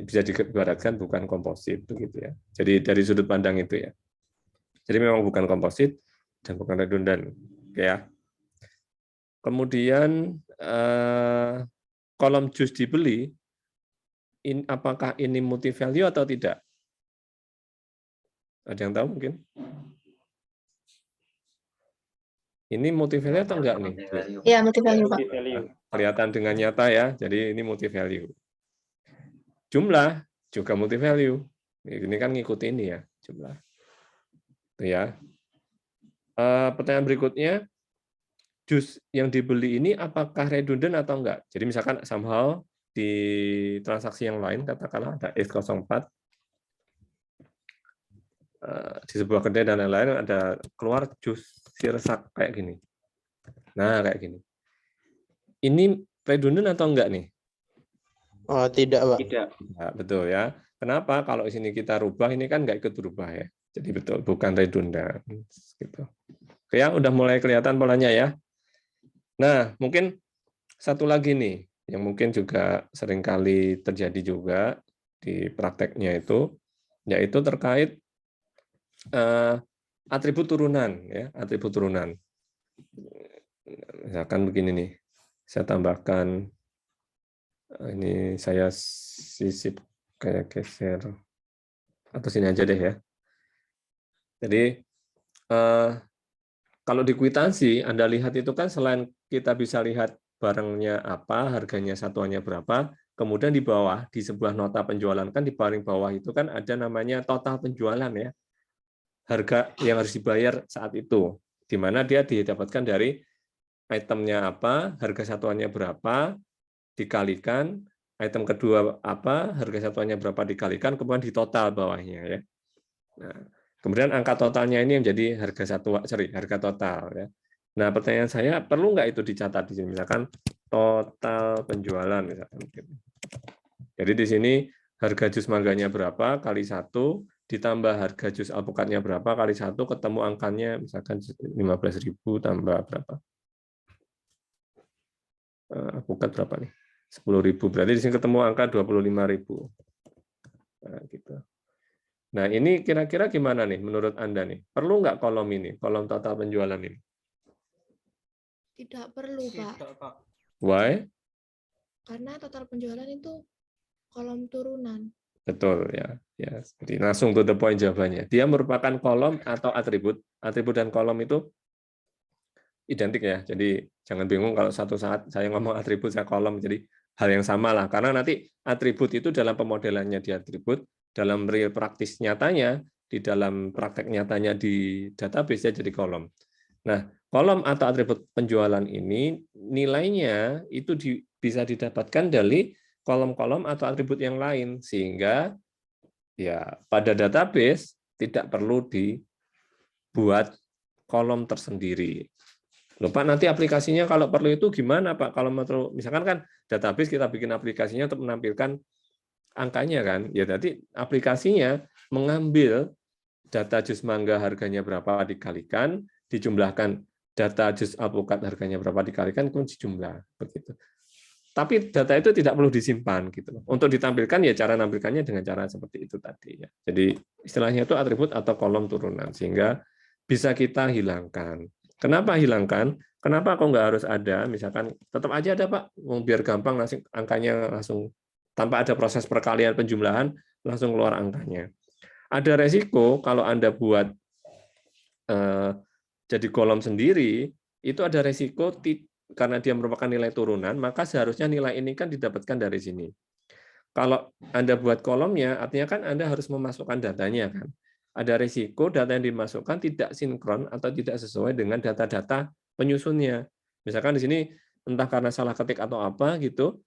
bisa diibaratkan bukan komposit begitu ya. Jadi dari sudut pandang itu ya. Jadi memang bukan komposit dan bukan redundan. Oke ya. Kemudian kolom jus dibeli, apakah ini multi value atau tidak? Ada yang tahu mungkin? Ini multi value atau enggak nih? Iya, multi value, Pak. Kelihatan dengan nyata ya. Jadi ini multi value. Jumlah juga multi value. Ini kan ngikuti ini ya, jumlah. Itu ya. Pertanyaan berikutnya, jus yang dibeli ini apakah redundant atau enggak? Jadi misalkan somehow di transaksi yang lain, katakanlah ada X04, di sebuah kedai dan lain-lain ada keluar jus sirsak kayak gini. Nah, kayak gini. Ini redundant atau enggak nih? Oh, tidak, Pak. Tidak. Nah, betul ya. Kenapa? Kalau di sini kita rubah, ini kan enggak ikut berubah ya. Jadi betul, bukan redundant. Gitu. Oke ya, udah mulai kelihatan polanya ya. Nah, mungkin satu lagi nih, yang mungkin juga seringkali terjadi juga di prakteknya itu, yaitu terkait atribut turunan, ya, atribut turunan. Misalkan begini nih, saya tambahkan, ini saya sisip kayak geser, atau sini aja deh ya. Jadi kalau di kwitansi Anda lihat itu kan selain kita bisa lihat barangnya apa, harganya satuannya berapa, kemudian di bawah di sebuah nota penjualan kan di paling bawah itu kan ada namanya total penjualan ya. Harga yang harus dibayar saat itu, di mana dia didapatkan dari itemnya apa, harga satuannya berapa, dikalikan item kedua apa, harga satuannya berapa dikalikan, kemudian di total bawahnya ya. Nah, kemudian angka totalnya ini menjadi harga total ya. Nah, pertanyaan saya, perlu nggak itu dicatat di sini? Misalkan total penjualan misalkan. Jadi di sini harga jus mangganya berapa kali 1 ditambah harga jus alpukatnya berapa kali 1 ketemu angkanya misalkan 15.000 tambah berapa? Alpukat berapa nih? 10.000. Berarti di sini ketemu angka 25.000. Nah, gitu. Nah, ini kira-kira gimana nih menurut Anda nih? Perlu nggak kolom ini, kolom total penjualan ini? Tidak perlu, Pak. Why? Karena total penjualan itu kolom turunan. Betul ya. Ya, jadi langsung to the point jawabannya. Dia merupakan kolom atau atribut. Atribut dan kolom itu identik ya. Jadi jangan bingung kalau satu saat saya ngomong atribut saya kolom, jadi hal yang sama lah. Karena nanti atribut itu dalam pemodelannya di atribut, dalam real praktis nyatanya, di dalam praktek nyatanya di database jadi kolom. Nah, kolom atau atribut penjualan ini nilainya itu bisa didapatkan dari kolom-kolom atau atribut yang lain, sehingga ya pada database tidak perlu dibuat kolom tersendiri. Loh, Pak, nanti aplikasinya kalau perlu itu gimana, Pak? Kalau misalkan kan database kita bikin aplikasinya untuk menampilkan angkanya kan, ya nanti aplikasinya mengambil data jus mangga harganya berapa dikalikan, dijumlahkan data jus alpukat harganya berapa dikalikan, kemudian dijumlah begitu. Tapi data itu tidak perlu disimpan gitu. Untuk ditampilkan ya cara nampilkannya dengan cara seperti itu tadi ya. Jadi istilahnya itu atribut atau kolom turunan sehingga bisa kita hilangkan. Kenapa hilangkan? Kenapa kok nggak harus ada? Misalkan tetap aja ada Pak, biar gampang langsung angkanya langsung tanpa ada proses perkalian penjumlahan langsung keluar angkanya. Ada resiko kalau Anda buat jadi kolom sendiri, itu ada resiko karena dia merupakan nilai turunan, maka seharusnya nilai ini kan didapatkan dari sini. Kalau Anda buat kolomnya, artinya kan Anda harus memasukkan datanya kan. Ada risiko data yang dimasukkan tidak sinkron atau tidak sesuai dengan data-data penyusunnya. Misalkan di sini entah karena salah ketik atau apa gitu,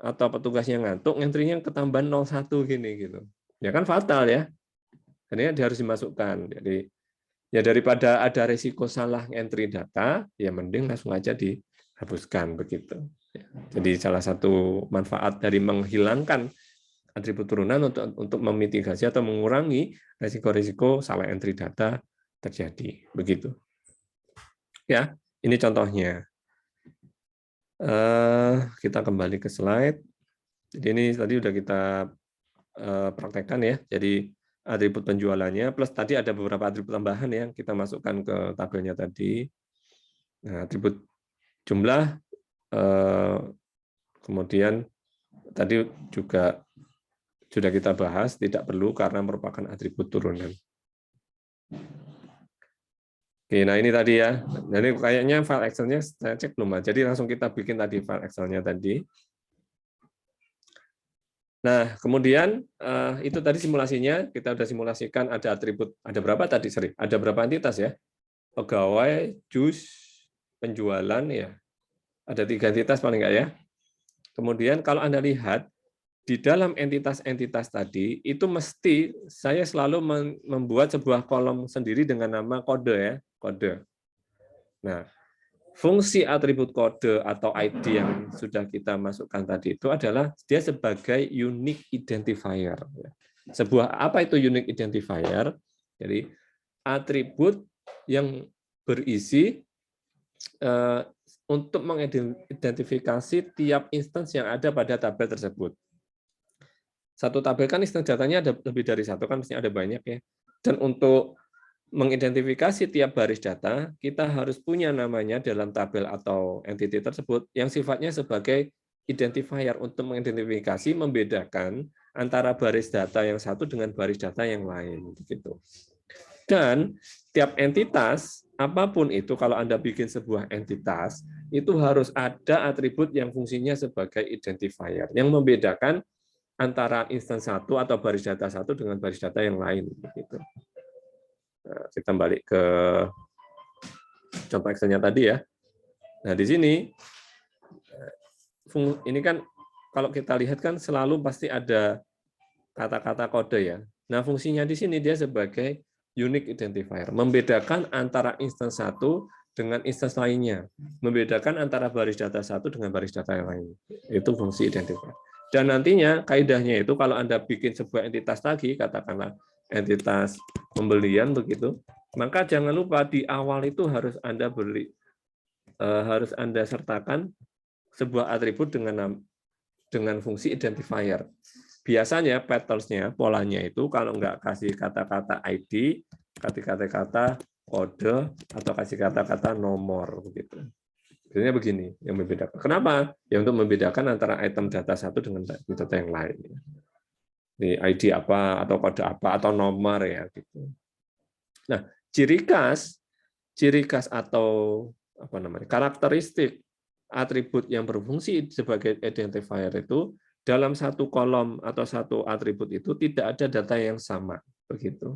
atau petugasnya ngantuk, entry-nya ketambahan 01 gini gitu. Ya kan fatal ya. Ini dia harus dimasukkan. Jadi ya daripada ada risiko salah entry data, ya mending langsung aja dihapuskan begitu. Jadi salah satu manfaat dari menghilangkan atribut turunan untuk memitigasi atau mengurangi risiko-risiko salah entry data terjadi. Begitu. Ya, ini contohnya. Kita kembali ke slide. Jadi ini tadi sudah kita praktekkan ya. Jadi atribut penjualannya plus tadi ada beberapa atribut tambahan yang kita masukkan ke tabelnya tadi. Nah, atribut jumlah, kemudian tadi juga sudah kita bahas, tidak perlu karena merupakan atribut turunan. Oke, nah ini tadi ya. Nah, ini kayaknya file Excel-nya saya cek belum. Jadi langsung kita bikin tadi file Excel-nya tadi. Nah, kemudian itu tadi simulasinya, kita sudah simulasikan ada atribut, ada berapa tadi, sorry, ada berapa entitas ya? Pegawai, jus, penjualan, ya. Ada 3 entitas paling nggak ya? Kemudian kalau Anda lihat, di dalam entitas-entitas tadi, itu mesti saya selalu membuat sebuah kolom sendiri dengan nama kode ya, kode. Nah, fungsi atribut kode atau ID yang sudah kita masukkan tadi itu adalah dia sebagai unique identifier. Sebuah apa itu unique identifier? Jadi atribut yang berisi untuk mengidentifikasi tiap instance yang ada pada tabel tersebut. Satu tabel kan instance datanya ada lebih dari satu kan, mestinya ada banyak ya. Dan untuk mengidentifikasi tiap baris data, kita harus punya namanya dalam tabel atau entity tersebut yang sifatnya sebagai identifier untuk mengidentifikasi, membedakan antara baris data yang satu dengan baris data yang lain. Gitu. Dan tiap entitas, apapun itu, kalau Anda bikin sebuah entitas, itu harus ada atribut yang fungsinya sebagai identifier, yang membedakan antara instance satu atau baris data satu dengan baris data yang lain. Gitu. Nah, kita balik ke contoh Excel-nya tadi ya. Nah, di sini ini kan kalau kita lihat kan selalu pasti ada kata-kata kode ya. Nah, fungsinya di sini dia sebagai unique identifier, membedakan antara instance satu dengan instance lainnya, membedakan antara baris data satu dengan baris data yang lain. Itu fungsi identifier. Dan nantinya kaidahnya itu kalau Anda bikin sebuah entitas lagi, katakanlah entitas pembelian begitu, maka jangan lupa di awal itu harus Anda sertakan sebuah atribut dengan fungsi identifier. Biasanya patterns-nya, polanya itu kalau nggak kasih kata-kata ID, kasih kata-kata kode, atau kasih kata-kata nomor begitu. Biasanya begini yang membedakan. Kenapa? Ya untuk membedakan antara item data satu dengan data yang lain. Ini ID apa atau kode apa atau nomor ya gitu. Nah, ciri khas atau karakteristik atribut yang berfungsi sebagai identifier itu dalam satu kolom atau satu atribut itu tidak ada data yang sama begitu.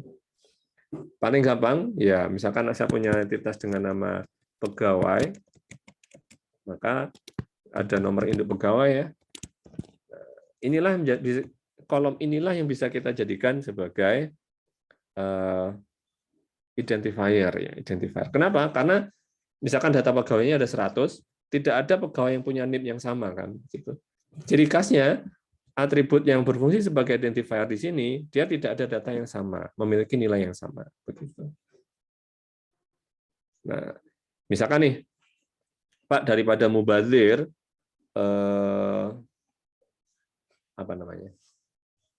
Paling gampang ya misalkan saya punya entitas dengan nama pegawai, maka ada nomor induk pegawai ya. Inilah menjadi kolom inilah yang bisa kita jadikan sebagai identifier ya, identifier. Kenapa? Karena misalkan data pegawainya ada 100, tidak ada pegawai yang punya NIP yang sama kan gitu. Ciri khasnya atribut yang berfungsi sebagai identifier di sini dia tidak ada data yang sama, memiliki nilai yang sama begitu. Nah, misalkan nih Pak daripada mubazir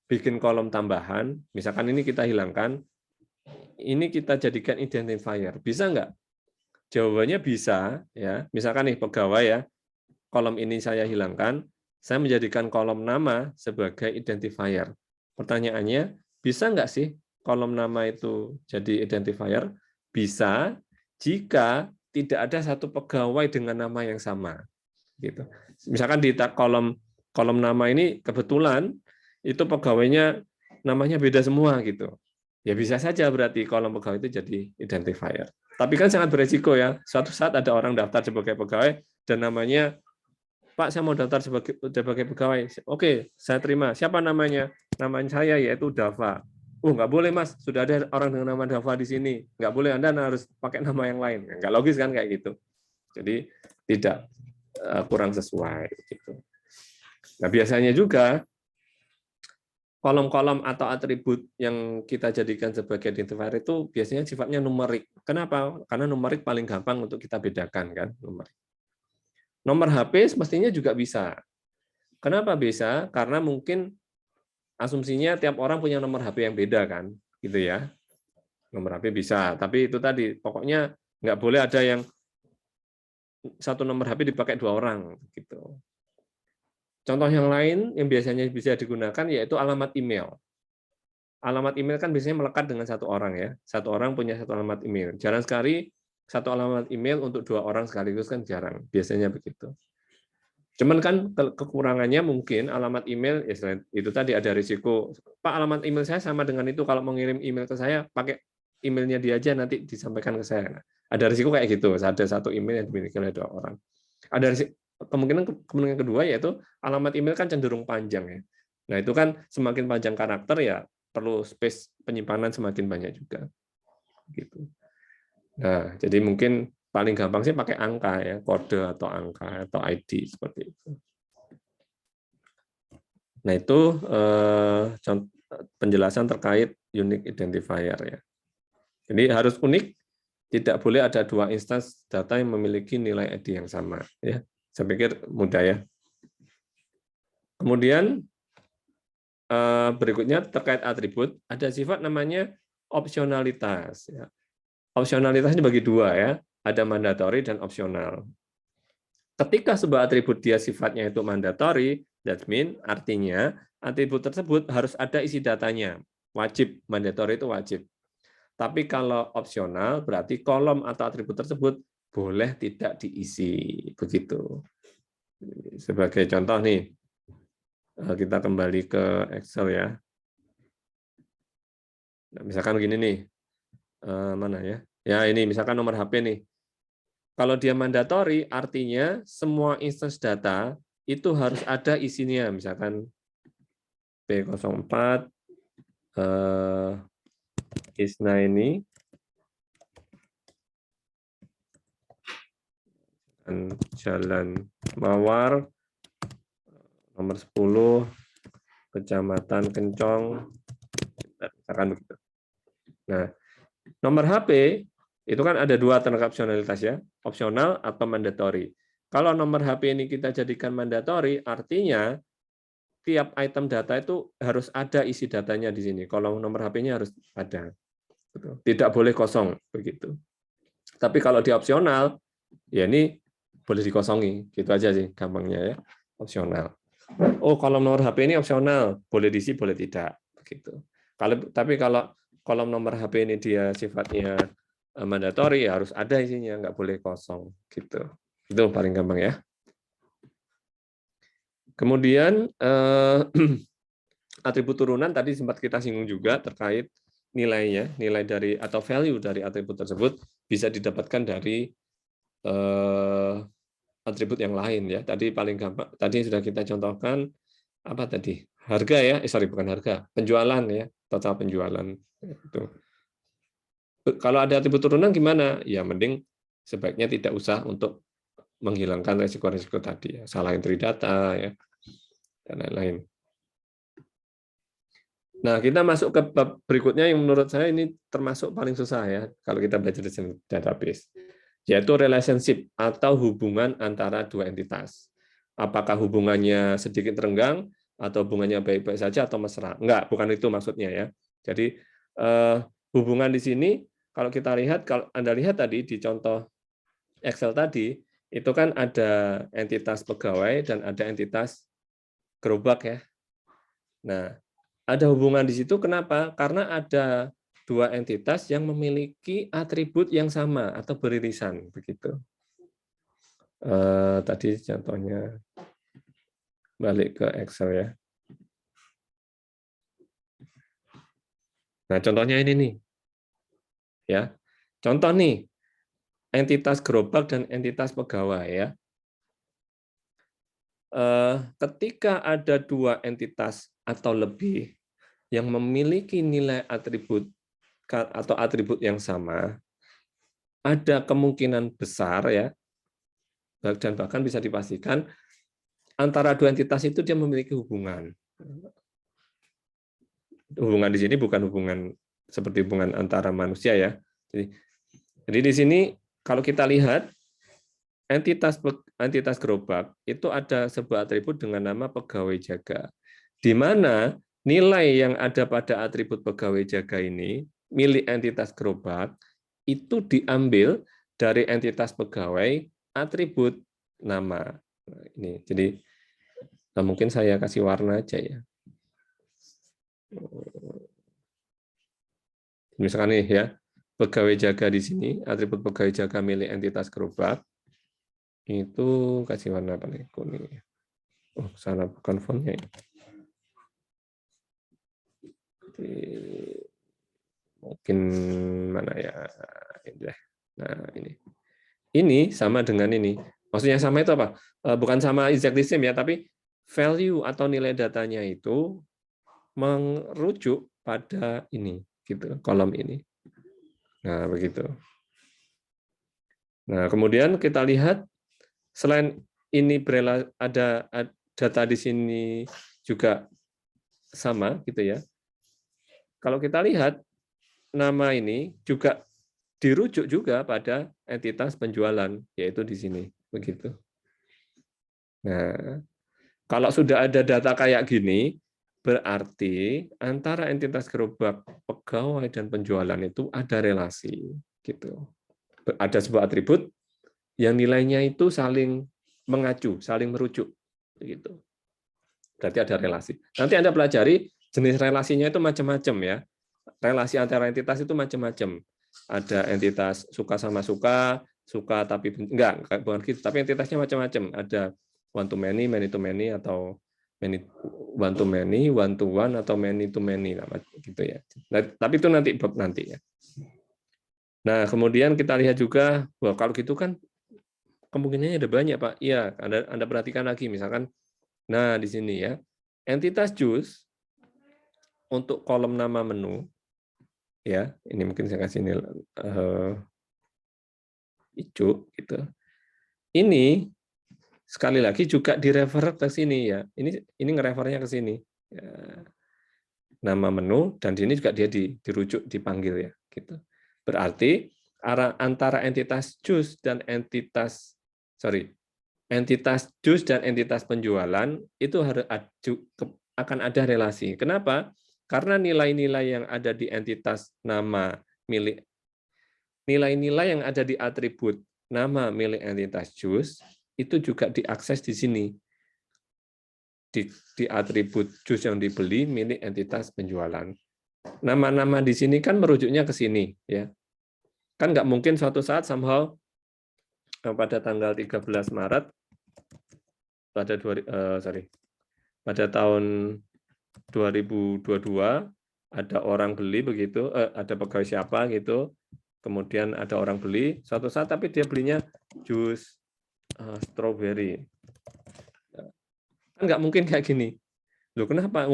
bikin kolom tambahan, misalkan ini kita hilangkan, ini kita jadikan identifier. Bisa nggak? Jawabannya bisa ya. Misalkan nih pegawai ya, kolom ini saya hilangkan, saya menjadikan kolom nama sebagai identifier. Pertanyaannya, bisa nggak sih kolom nama itu jadi identifier? Bisa jika tidak ada satu pegawai dengan nama yang sama. Gitu. Misalkan di kolom nama ini kebetulan itu pegawainya namanya beda semua gitu. Ya bisa saja berarti kolom pegawai itu jadi identifier. Tapi kan sangat beresiko ya. Suatu saat ada orang daftar sebagai pegawai dan namanya Pak, saya mau daftar sebagai pegawai. Oke, saya terima. Siapa namanya? Namanya saya yaitu Dava. Nggak boleh Mas, sudah ada orang dengan nama Dava di sini. Nggak boleh, Anda harus pakai nama yang lain. Nggak logis kan kayak gitu. Jadi tidak kurang sesuai. Gitu. Nah biasanya juga kolom-kolom atau atribut yang kita jadikan sebagai identifier itu biasanya sifatnya numerik. Kenapa? Karena numerik paling gampang untuk kita bedakan kan, numerik. Nomor HP mestinya juga bisa. Kenapa bisa? Karena mungkin asumsinya tiap orang punya nomor HP yang beda kan, gitu ya. Nomor HP bisa, tapi itu tadi pokoknya nggak boleh ada yang satu nomor HP dipakai 2 orang, gitu. Contoh yang lain yang biasanya bisa digunakan yaitu alamat email. Alamat email kan biasanya melekat dengan satu orang ya. Satu orang punya satu alamat email. Jarang sekali satu alamat email untuk 2 orang sekaligus kan jarang. Biasanya begitu. Cuman kan kekurangannya mungkin alamat email ya itu tadi ada risiko. Pak, alamat email saya sama dengan itu, kalau mengirim email ke saya pakai emailnya dia aja nanti disampaikan ke saya. Ada risiko kayak gitu. Ada satu email yang dimiliki oleh 2 orang. Ada risiko, kemungkinan kedua yaitu alamat email kan cenderung panjang ya. Nah, itu kan semakin panjang karakter ya perlu space penyimpanan semakin banyak juga. Gitu. Nah, jadi mungkin paling gampang sih pakai angka ya, kode atau angka atau ID seperti itu. Nah, itu penjelasan terkait unique identifier ya. Jadi harus unik, tidak boleh ada 2 instance data yang memiliki nilai ID yang sama ya. Saya pikir mudah ya. Kemudian berikutnya terkait atribut, ada sifat namanya opsionalitas. Opsionalitas ini bagi 2 ya, ada mandatory dan opsional. Ketika sebuah atribut dia sifatnya itu mandatory, that mean artinya atribut tersebut harus ada isi datanya. Wajib, mandatory itu wajib. Tapi kalau opsional berarti kolom atau atribut tersebut boleh tidak diisi. Begitu. Sebagai contoh nih, kita kembali ke Excel ya. Nah, misalkan begini nih, mana ya? Ya ini misalkan nomor HP nih. Kalau dia mandatory, artinya semua instance data itu harus ada isinya, misalkan P04 ISNA ini Jalan Mawar nomor 10 Kecamatan Kencong, misalkan begitu. Nah, nomor HP itu kan ada dua alternatif opsionalitas ya, opsional atau mandatory. Kalau nomor HP ini kita jadikan mandatory, artinya tiap item data itu harus ada isi datanya di sini. Kolom nomor HP-nya harus ada. Tidak boleh kosong begitu. Tapi kalau di opsional, ya ini boleh dikosongi, gitu aja sih gampangnya ya, opsional. Oh, kolom nomor HP ini opsional, boleh diisi, boleh tidak, begitu. Tapi kalau kolom nomor HP ini dia sifatnya mandatory, ya harus ada isinya, nggak boleh kosong, gitu. Itu paling gampang ya. Kemudian atribut turunan tadi sempat kita singgung juga terkait nilainya, nilai dari atau value dari atribut tersebut bisa didapatkan dari atribut yang lain ya. Tadi paling gampang, tadi sudah kita contohkan apa tadi? Harga ya, sorry bukan harga, penjualan ya, total penjualan. Itu. Kalau ada atribut turunan gimana? Ya mending sebaiknya tidak usah untuk menghilangkan resiko-resiko tadi ya, salah entry data ya, dan lain-lain. Nah, kita masuk ke bab berikutnya yang menurut saya ini termasuk paling susah ya kalau kita belajar di database, yaitu relationship atau hubungan antara dua entitas. Apakah hubungannya sedikit renggang atau hubungannya baik-baik saja atau mesra? Enggak, bukan itu maksudnya ya. Jadi hubungan di sini kalau kita lihat, kalau Anda lihat tadi di contoh Excel tadi, itu kan ada entitas pegawai dan ada entitas gerobak ya. Nah, ada hubungan di situ kenapa? Karena ada dua entitas yang memiliki atribut yang sama atau beririsan begitu. Tadi contohnya balik ke Excel ya. Nah, contohnya ini nih. Ya. Contoh nih, entitas gerobak dan entitas pegawai ya. Ketika ada dua entitas atau lebih yang memiliki nilai atribut atau atribut yang sama, ada kemungkinan besar ya, dan bahkan bisa dipastikan antara dua entitas itu dia memiliki hubungan. Hubungan di sini bukan hubungan seperti hubungan antara manusia ya. Jadi di sini kalau kita lihat entitas gerobak itu ada sebuah atribut dengan nama pegawai jaga, di mana nilai yang ada pada atribut pegawai jaga ini milik entitas gerobak itu diambil dari entitas pegawai atribut nama. Nah, ini jadi mungkin saya kasih warna aja ya. Misalkan nih ya, pegawai jaga di sini, atribut pegawai jaga milik entitas gerobak itu kasih warna apa nih? Kuning. Oh, sana bukan fontnya ya. Mungkin mana ya? Nah, ini. Ini sama dengan ini. Maksudnya sama itu apa? Bukan sama exactly same ya, tapi value atau nilai datanya itu merujuk pada ini, gitu, kolom ini. Nah, begitu. Nah, kemudian kita lihat selain ini ada data di sini juga sama, gitu ya. Kalau kita lihat nama ini juga dirujuk juga pada entitas penjualan, yaitu di sini, begitu. Nah, kalau sudah ada data kayak gini, berarti antara entitas gerobak pegawai dan penjualan itu ada relasi, gitu. Ada sebuah atribut yang nilainya itu saling mengacu, saling merujuk, begitu. Berarti ada relasi. Nanti Anda pelajari jenis relasinya itu macam-macam ya. Relasi antara entitas itu macam-macam. Ada entitas suka sama suka tapi enggak bukan gitu, tapi entitasnya macam-macam. Ada one to many to many, atau one to many, one to one, atau many to many, gitu ya. Nah, tapi itu nanti ya. Nah, kemudian kita lihat juga, wah kalau gitu kan kemungkinannya ada banyak, Pak. Iya, Anda perhatikan lagi, misalkan, nah di sini ya, entitas JUS untuk kolom nama menu, ya, ini mungkin saya kasih ini hijau, gitu. Ini sekali lagi juga direfer ke sini ya. Ini ngerefernya ke sini. Ya, nama menu dan di sini juga dia dirujuk dipanggil ya, gitu. Berarti antara entitas JUS dan entitas entitas penjualan itu harus akan ada relasi. Kenapa? Karena nilai-nilai yang ada di entitas nama milik nilai-nilai yang ada di atribut nama milik entitas JUS itu juga diakses di sini. Di atribut JUS yang dibeli milik entitas penjualan. Nama-nama di sini kan merujuknya ke sini, ya. Kan nggak mungkin suatu saat somehow pada tanggal 13 Maret pada tahun 2022 ada orang beli begitu, ada pegawai siapa gitu, kemudian ada orang beli suatu saat tapi dia belinya jus strawberry. Kan nggak mungkin kayak gini. Loh kenapa?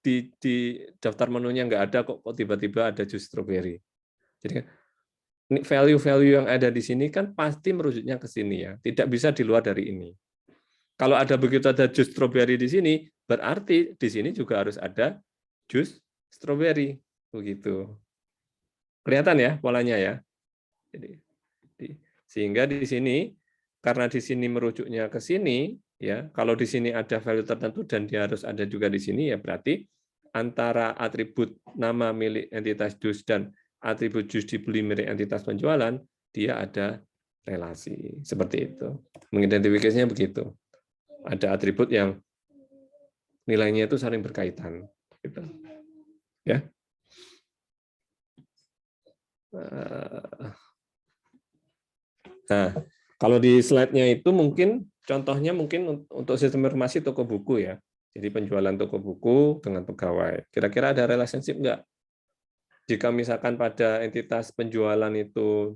Di daftar menunya nggak ada kok tiba-tiba ada jus strawberry. Jadi kan value-value yang ada di sini kan pasti merujuknya ke sini ya. Tidak bisa di luar dari ini. Kalau ada begitu ada jus strawberry di sini, berarti di sini juga harus ada jus strawberry. Begitu. Kelihatan ya polanya ya. Jadi, sehingga di sini karena di sini merujuknya ke sini, ya, kalau di sini ada value tertentu dan dia harus ada juga di sini, ya berarti antara atribut nama milik entitas JUS dan atribut JUS dibeli milik entitas penjualan, dia ada relasi. Seperti itu. Mengidentifikasinya begitu. Ada atribut yang nilainya itu saling berkaitan. Gitu. Ya. Nah, kalau di slide-nya itu mungkin contohnya mungkin untuk sistem informasi toko buku ya. Jadi penjualan toko buku dengan pegawai. Kira-kira ada relationship nggak? Jika misalkan pada entitas penjualan itu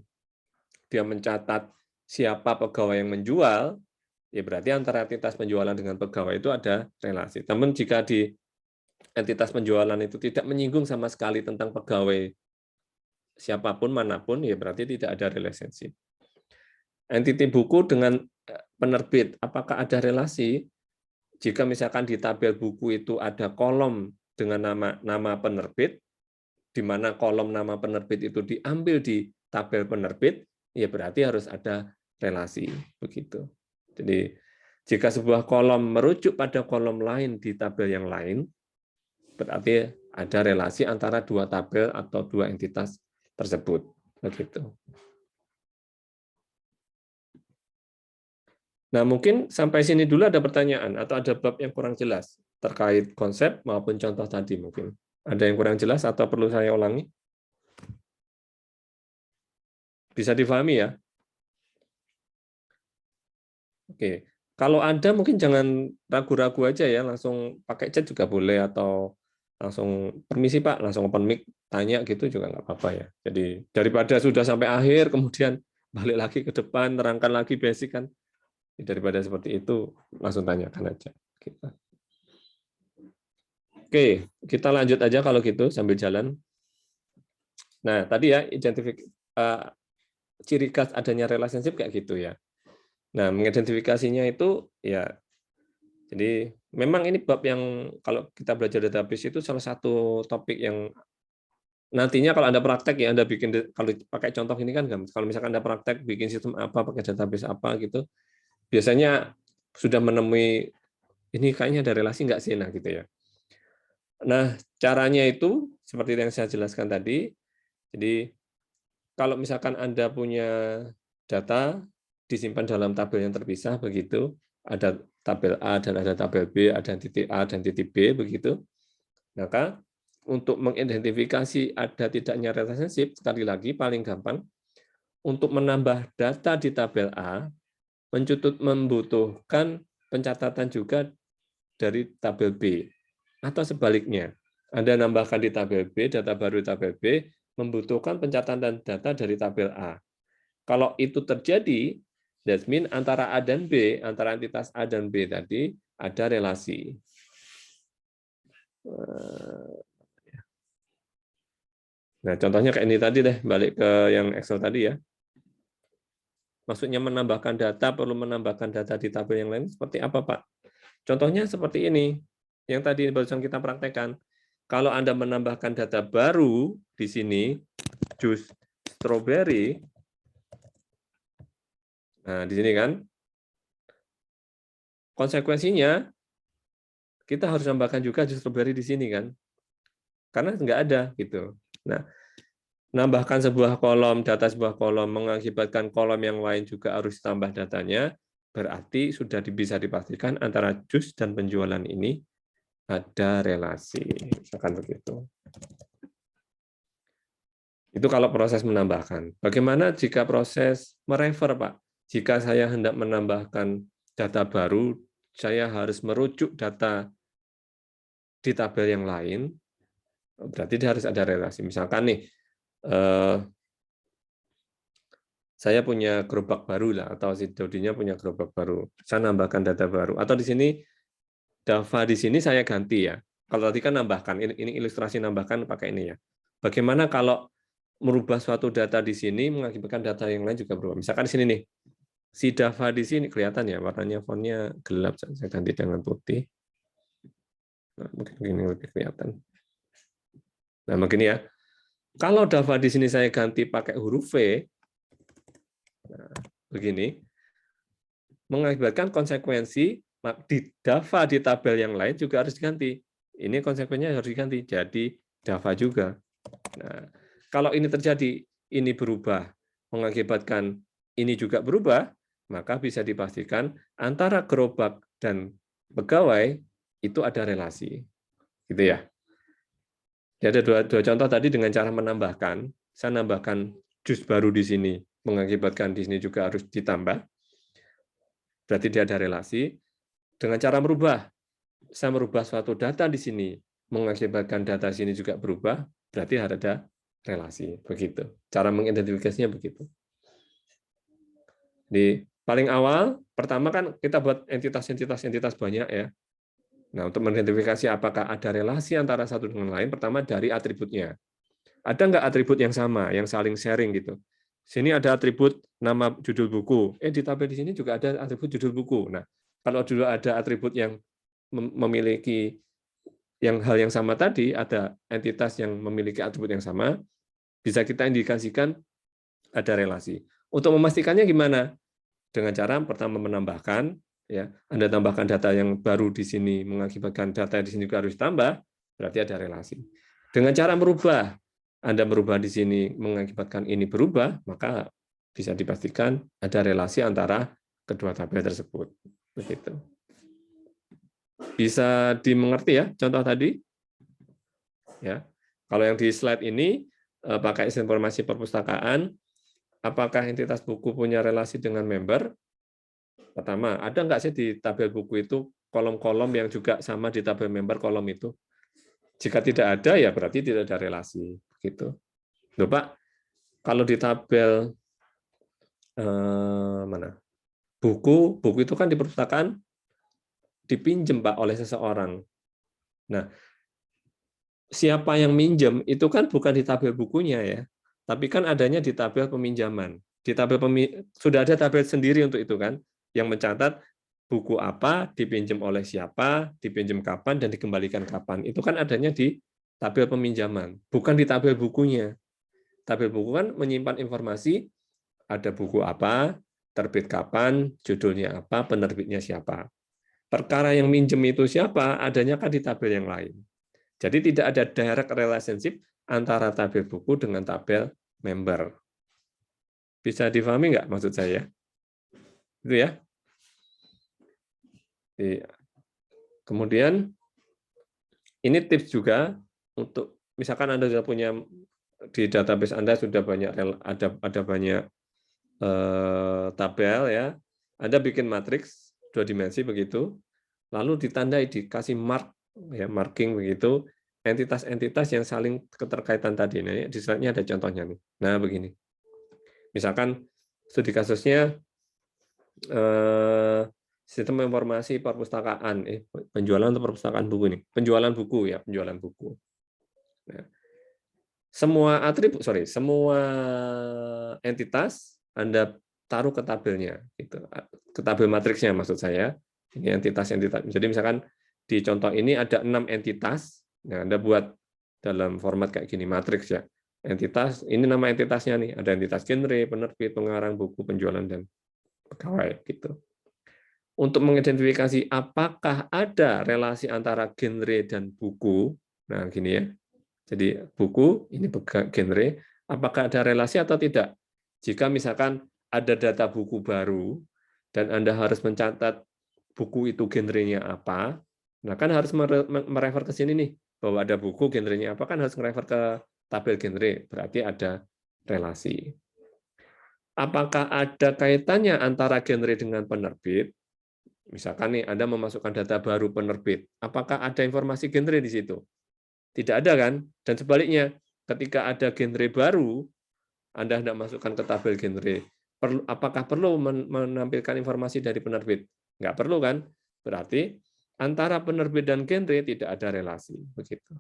dia mencatat siapa pegawai yang menjual, ya berarti antara entitas penjualan dengan pegawai itu ada relasi. Namun jika di entitas penjualan itu tidak menyinggung sama sekali tentang pegawai siapapun manapun, ya berarti tidak ada relationship. Entiti buku dengan penerbit, apakah ada relasi? Jika misalkan di tabel buku itu ada kolom dengan nama penerbit, di mana kolom nama penerbit itu diambil di tabel penerbit, ya berarti harus ada relasi. Begitu. Jadi jika sebuah kolom merujuk pada kolom lain di tabel yang lain, berarti ada relasi antara dua tabel atau dua entitas tersebut. Begitu. Nah, mungkin sampai sini dulu ada pertanyaan atau ada bab yang kurang jelas terkait konsep maupun contoh tadi mungkin. Ada yang kurang jelas atau perlu saya ulangi? Bisa difahami ya? Oke. Kalau ada mungkin jangan ragu-ragu aja ya, langsung pakai chat juga boleh atau langsung permisi Pak, langsung open mic tanya gitu juga nggak apa-apa ya. Jadi daripada sudah sampai akhir kemudian balik lagi ke depan terangkan lagi basic kan. Daripada seperti itu, langsung tanyakan aja. Oke, kita lanjut aja kalau gitu sambil jalan. Nah, tadi ya ciri khas adanya relationship kayak gitu ya. Nah, mengidentifikasinya itu ya, jadi memang ini bab yang kalau kita belajar database itu salah satu topik yang nantinya kalau Anda praktek ya, Anda bikin, kalau pakai contoh ini kan, kalau misalkan Anda praktek bikin sistem apa, pakai database apa gitu, biasanya sudah menemui ini kayaknya ada relasi nggak sih, nah gitu ya. Nah caranya itu seperti yang saya jelaskan tadi. Jadi kalau misalkan Anda punya data disimpan dalam tabel yang terpisah begitu, ada tabel A dan ada tabel B, ada titik A dan titik B begitu, maka untuk mengidentifikasi ada tidaknya relationship, sekali lagi paling gampang untuk menambah data di tabel A membutuhkan pencatatan juga dari tabel B. Atau sebaliknya, Anda nambahkan di tabel B, data baru di tabel B, membutuhkan pencatatan data dari tabel A. Kalau itu terjadi, That means antara A dan B, antara entitas A dan B tadi ada relasi. Nah, contohnya kayak ini tadi deh, balik ke yang Excel tadi ya. Maksudnya menambahkan data, perlu menambahkan data di tabel yang lain seperti apa, Pak? Contohnya seperti ini, yang tadi barusan kita praktekkan. Kalau Anda menambahkan data baru di sini, jus strawberry, nah di sini kan, konsekuensinya kita harus tambahkan juga jus strawberry di sini kan, karena nggak ada gitu. Nah, nambahkan sebuah kolom, data sebuah kolom mengakibatkan kolom yang lain juga harus tambah datanya, berarti sudah bisa dipastikan antara jus dan penjualan ini ada relasi, misalkan begitu. Itu kalau proses menambahkan. Bagaimana jika proses merefer, Pak? Jika saya hendak menambahkan data baru, saya harus merujuk data di tabel yang lain, berarti dia harus ada relasi. Misalkan nih, saya punya gerobak baru lah, atau si Dodinya punya gerobak baru. Saya nambahkan data baru. Atau di sini, Dava di sini saya ganti ya. Kalau tadi kan nambahkan, ini ilustrasi nambahkan pakai ini ya. Bagaimana kalau merubah suatu data di sini mengakibatkan data yang lain juga berubah. Misalkan di sini nih, si Dava di sini kelihatan ya, warnanya fontnya gelap, saya ganti dengan putih. Nah, mungkin ini lebih kelihatan. Nah, begini ya. Kalau Dava di sini saya ganti pakai huruf V, nah, begini, mengakibatkan konsekuensi di Dava di tabel yang lain juga harus diganti. Ini konsekuensinya harus diganti, jadi Dava juga. Nah, kalau ini terjadi, ini berubah, mengakibatkan ini juga berubah, maka bisa dipastikan antara gerobak dan pegawai itu ada relasi. Gitu ya. Jadi ada dua contoh tadi dengan cara menambahkan. Saya nambahkan jus baru di sini, mengakibatkan di sini juga harus ditambah. Berarti dia ada relasi. Dengan cara merubah, saya merubah suatu data di sini, mengakibatkan data sini juga berubah, berarti ada relasi. Begitu. Cara mengidentifikasinya begitu. Di paling awal, pertama kan kita buat entitas banyak ya. Nah, untuk mengidentifikasi apakah ada relasi antara satu dengan lain, pertama dari atributnya. Ada nggak atribut yang sama, yang saling sharing gitu? Sini ada atribut nama judul buku. Di tabel di sini juga ada atribut judul buku. Nah, kalau dulu ada atribut yang memiliki hal yang sama tadi, ada entitas yang memiliki atribut yang sama, bisa kita indikasikan ada relasi. Untuk memastikannya gimana? Dengan cara pertama menambahkan, ya, Anda tambahkan data yang baru di sini mengakibatkan data di sini juga harus tambah, berarti ada relasi. Dengan cara merubah, Anda merubah di sini mengakibatkan ini berubah, maka bisa dipastikan ada relasi antara kedua tabel tersebut. Begitu. Bisa dimengerti ya contoh tadi? Ya. Kalau yang di slide ini pakai informasi perpustakaan, apakah entitas buku punya relasi dengan member? Pertama, ada nggak sih di tabel buku itu kolom-kolom yang juga sama di tabel member kolom itu? Jika tidak ada, ya berarti tidak ada relasi. Gitu. Loh, Pak, kalau di tabel mana? Buku itu kan di perpustakaan dipinjam, Pak, oleh seseorang. Nah, siapa yang minjem itu kan bukan di tabel bukunya ya, tapi kan adanya di tabel peminjaman. Di tabel sudah ada tabel sendiri untuk itu kan, yang mencatat buku apa dipinjam oleh siapa, dipinjam kapan dan dikembalikan kapan. Itu kan adanya di tabel peminjaman, bukan di tabel bukunya. Tabel buku kan menyimpan informasi ada buku apa, terbit kapan, judulnya apa, penerbitnya siapa. Perkara yang minjem itu siapa, adanya kan di tabel yang lain. Jadi tidak ada direct relationship antara tabel buku dengan tabel member. Bisa difahami nggak maksud saya? Itu ya. Kemudian ini tips juga untuk misalkan Anda sudah punya di database Anda sudah banyak ada banyak tabel ya. Anda bikin matriks 2 dimensi begitu, lalu ditandai dikasih mark ya, marking begitu entitas-entitas yang saling keterkaitan tadi. Nah, di slide-nya ada contohnya nih. Nah, begini. Misalkan studi kasusnya sistem informasi perpustakaan, penjualan atau perpustakaan buku ini, penjualan buku ya, penjualan buku. Nah, semua entitas Anda taruh ke tabelnya, gitu. Ke tabel matriksnya maksud saya. Ini entitas. Jadi misalkan di contoh ini ada 6 entitas, nah Anda buat dalam format kayak gini, matriks ya. Entitas, ini nama entitasnya nih, ada entitas genre, penerbit, pengarang, buku, penjualan, dan pegawai, gitu. Untuk mengidentifikasi apakah ada relasi antara genre dan buku, nah gini ya. Jadi buku, ini genre, apakah ada relasi atau tidak? Jika misalkan ada data buku baru, dan Anda harus mencatat buku itu genrenya apa, nah kan harus merefer ke sini nih, bahwa ada buku genrenya apa, kan harus merefer ke tabel genre, berarti ada relasi. Apakah ada kaitannya antara genre dengan penerbit? Misalkan nih, Anda memasukkan data baru penerbit, apakah ada informasi genre di situ? Tidak ada kan? Dan sebaliknya, ketika ada genre baru, Anda hendak masukkan ke tabel genre, apakah perlu menampilkan informasi dari penerbit? Nggak perlu kan? Berarti antara penerbit dan genre tidak ada relasi. Begitu.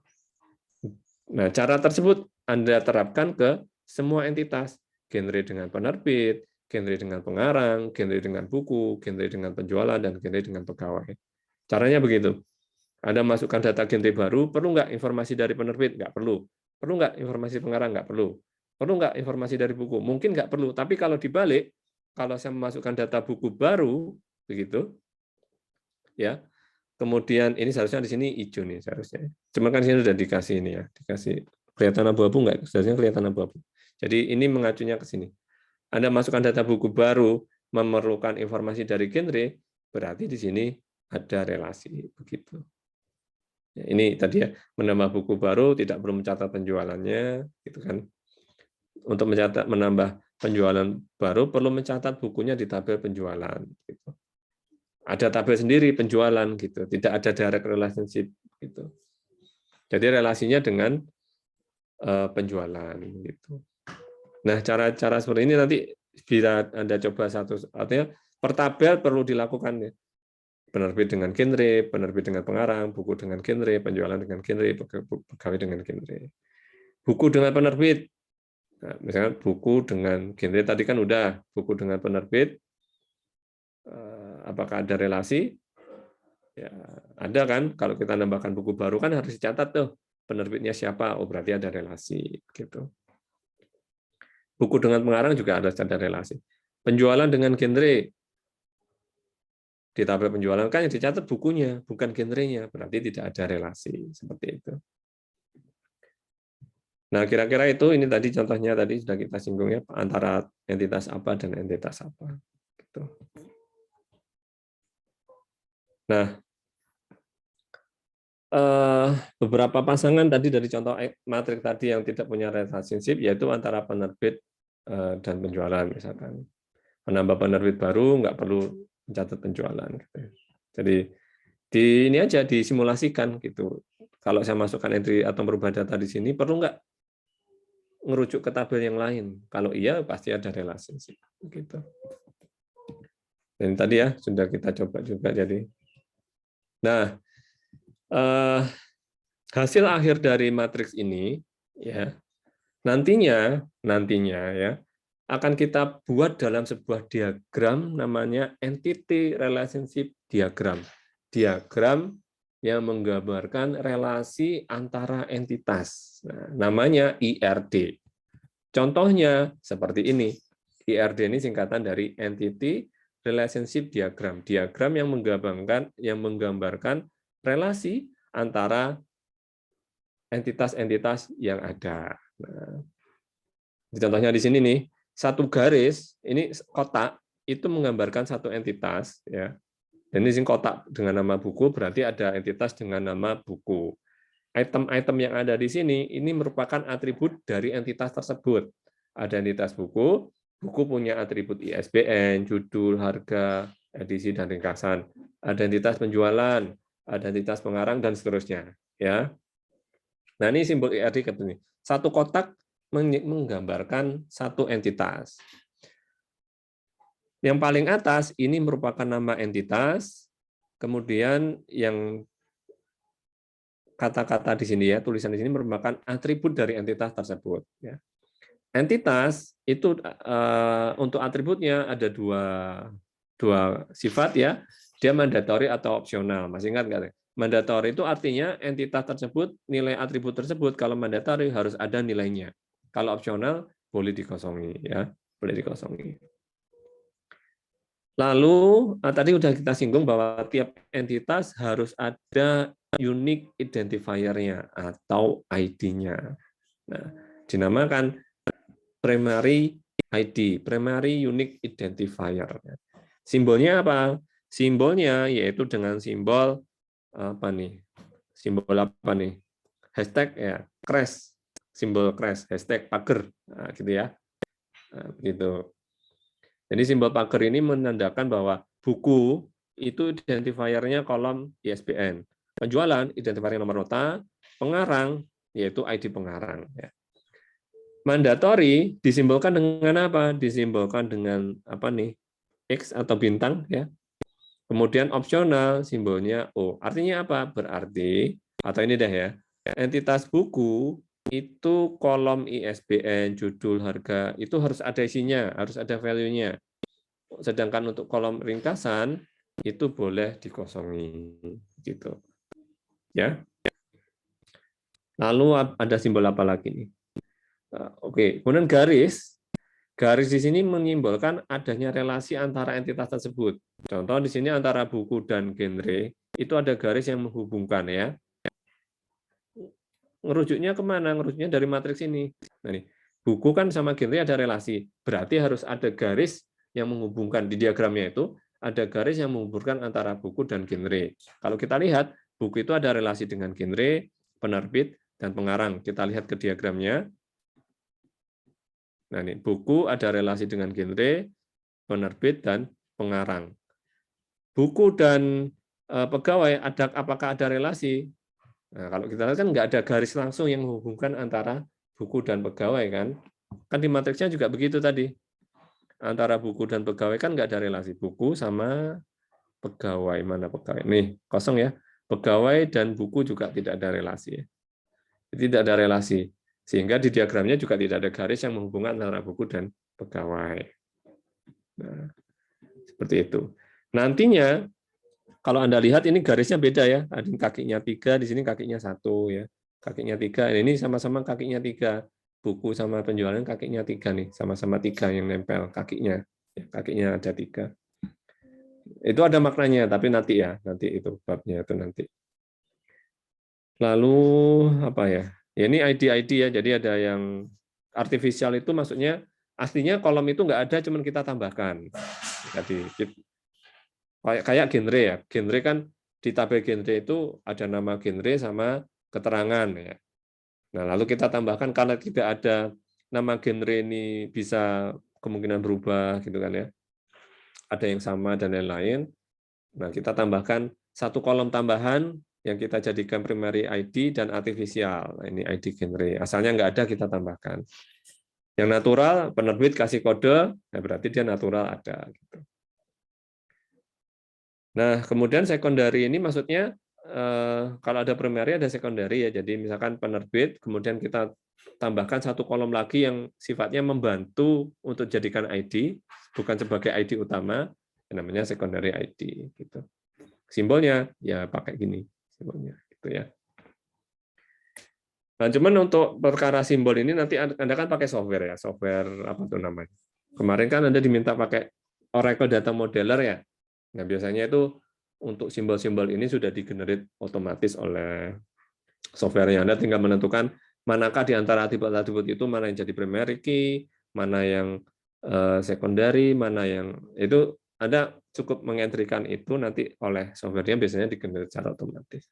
Nah, cara tersebut Anda terapkan ke semua entitas, genre dengan penerbit, genre dengan pengarang, genre dengan buku, genre dengan penjualan, dan genre dengan pegawai. Caranya begitu. Anda masukkan data genre baru, perlu nggak informasi dari penerbit? Nggak perlu. Perlu nggak informasi pengarang? Nggak perlu. Perlu nggak informasi dari buku? Mungkin nggak perlu. Tapi kalau dibalik, kalau saya memasukkan data buku baru, begitu, ya. Kemudian ini seharusnya di sini hijau nih seharusnya. Cuma kan sini sudah dikasih ini ya, dikasih kelihatan abu-abu nggak? Seharusnya kelihatan abu-abu. Jadi ini mengacunya ke sini. Anda masukkan data buku baru, memerlukan informasi dari genre, berarti di sini ada relasi begitu. Ini tadi ya, menambah buku baru tidak perlu mencatat penjualannya, gitu kan. Untuk menambah penjualan baru perlu mencatat bukunya di tabel penjualan. Gitu. Ada tabel sendiri penjualan, gitu. Tidak ada direct relationship, gitu. Jadi relasinya dengan penjualan, gitu. Nah, cara seperti ini nanti bila Anda coba artinya per tabel perlu dilakukan ya. Penerbit dengan genre, penerbit dengan pengarang, buku dengan genre, penjualan dengan genre, pegawai dengan genre. Buku dengan penerbit, nah, misalnya buku dengan genre tadi kan udah, buku dengan penerbit, apakah ada relasi? Ya, ada kan, kalau kita nambahkan buku baru kan harus dicatat tuh, penerbitnya siapa, oh berarti ada relasi. Gitu. Buku dengan pengarang juga harus ada relasi. Penjualan dengan genre, di tabel penjualan kan yang dicatat bukunya, bukan genrenya, berarti tidak ada relasi seperti itu. Nah, kira-kira itu ini tadi contohnya tadi sudah kita singgung ya antara entitas apa dan entitas apa. Gitu. Nah, beberapa pasangan tadi dari contoh matriks tadi yang tidak punya relationship yaitu antara penerbit dan penjualan misalkan. Menambah penerbit baru nggak perlu mencatat penjualan. Gitu. Jadi ini aja disimulasikan gitu. Kalau saya masukkan entry atau merubah data di sini, perlu nggak ngerujuk ke tabel yang lain? Kalau iya, pasti ada relasi. Gitu. Dan tadi ya sudah kita coba juga jadi. Nah, hasil akhir dari matriks ini, ya nantinya ya akan kita buat dalam sebuah diagram namanya entity relationship diagram. Diagram yang menggambarkan relasi antara entitas. Nah, namanya IRD. Contohnya seperti ini. IRD ini singkatan dari Entity Relationship Diagram. Diagram yang menggambarkan relasi antara entitas-entitas yang ada. Nah, contohnya di sini nih, satu garis ini kotak itu menggambarkan satu entitas ya. Dan ini kotak dengan nama buku berarti ada entitas dengan nama buku. Item-item yang ada di sini ini merupakan atribut dari entitas tersebut. Ada entitas buku, buku punya atribut ISBN, judul, harga, edisi dan ringkasan. Ada entitas penjualan, ada entitas pengarang dan seterusnya, ya. Nah, ini simbol IRD ini. Satu kotak menggambarkan satu entitas. Yang paling atas ini merupakan nama entitas, kemudian yang kata-kata di sini ya, tulisan di sini merupakan atribut dari entitas tersebut. Ya. Entitas itu untuk atributnya ada dua sifat ya, dia mandatory atau opsional. Masih ingat nggak? Mandatory itu artinya entitas tersebut, nilai atribut tersebut kalau mandatory harus ada nilainya. Kalau opsional boleh dikosongi ya, boleh dikosongi. Lalu tadi udah kita singgung bahwa tiap entitas harus ada unique identifier-nya atau ID-nya. Nah, dinamakan primary ID, primary unique identifier. Simbolnya apa? Simbolnya yaitu dengan simbol apa nih? Simbol apa nih? Hashtag ya, crash, simbol crash, hashtag pager, nah, gitu ya. Nah, begitu. Jadi simbol pager ini menandakan bahwa buku itu identifier-nya kolom ISBN. Penjualan, identifier nomor nota, pengarang, yaitu ID pengarang. Ya. Mandatori disimbolkan dengan apa? Disimbolkan dengan apa nih? X atau bintang ya. Kemudian opsional simbolnya O. Artinya apa? Berarti atau ini dah ya. Entitas buku itu kolom ISBN, judul, harga itu harus ada isinya, harus ada value-nya. Sedangkan untuk kolom ringkasan itu boleh dikosongi gitu. Ya. Lalu ada simbol apa lagi nih? Oke, kemudian garis. Garis di sini menyimbolkan adanya relasi antara entitas tersebut. Contoh di sini antara buku dan genre itu ada garis yang menghubungkan ya. Ngerujuknya kemana? Ngerujuknya dari matriks ini. Nah, nih, buku kan sama genre ada relasi. Berarti harus ada garis yang menghubungkan. Di diagramnya itu ada garis yang menghubungkan antara buku dan genre. Kalau kita lihat, buku itu ada relasi dengan genre, penerbit, dan pengarang. Kita lihat ke diagramnya. Nah, ini buku ada relasi dengan genre, penerbit, dan pengarang. Buku dan pegawai, apakah ada relasi? Nah, kalau kita lihat kan nggak ada garis langsung yang menghubungkan antara buku dan pegawai kan? Kan di matriksnya juga begitu tadi. Antara buku dan pegawai kan nggak ada relasi. Buku sama pegawai, mana pegawai? Nih, kosong ya. Pegawai dan buku juga tidak ada relasi. Tidak ada relasi. Sehingga di diagramnya juga tidak ada garis yang menghubungkan antara buku dan pegawai. Nah, seperti itu. Nantinya kalau Anda lihat ini garisnya beda ya, ada kakinya 3, di sini kakinya 1 ya. Kakinya 3, ini sama-sama kakinya 3. Buku sama penjualan kakinya 3 nih, sama-sama 3 yang nempel kakinya. Kakinya ada 3. Itu ada maknanya, tapi nanti ya, nanti itu babnya itu nanti. Lalu apa ya? Ya ini ID ya, jadi ada yang artifisial itu maksudnya aslinya kolom itu nggak ada, cuman kita tambahkan. Jadi kayak genre ya, genre kan di tabel genre itu ada nama genre sama keterangan ya. Nah lalu kita tambahkan karena tidak ada nama genre ini bisa kemungkinan berubah gitu kan ya, ada yang sama dan lain-lain. Nah kita tambahkan satu kolom tambahan yang kita jadikan primary ID dan artifisial. Nah, ini ID genre, asalnya nggak ada kita tambahkan. Yang natural penerbit kasih kode, nah berarti dia natural ada. Gitu. Nah, kemudian secondary ini maksudnya kalau ada primary ada secondary ya. Jadi misalkan penerbit, kemudian kita tambahkan satu kolom lagi yang sifatnya membantu untuk jadikan ID, bukan sebagai ID utama, namanya secondary ID. Gitu. Simbolnya ya pakai gini, simbolnya, gitu ya. Nah, cuman untuk perkara simbol ini nanti Anda kan pakai software ya, software apa tuh namanya? Kemarin kan Anda diminta pakai Oracle Data Modeler ya. Nah, biasanya itu untuk simbol-simbol ini sudah digenerate otomatis oleh software-nya. Anda tinggal menentukan manakah di antara atribut-atribut itu mana yang jadi primary key, mana yang secondary, mana yang itu Anda cukup mengentrikan itu nanti oleh software-nya biasanya digenerate secara otomatis.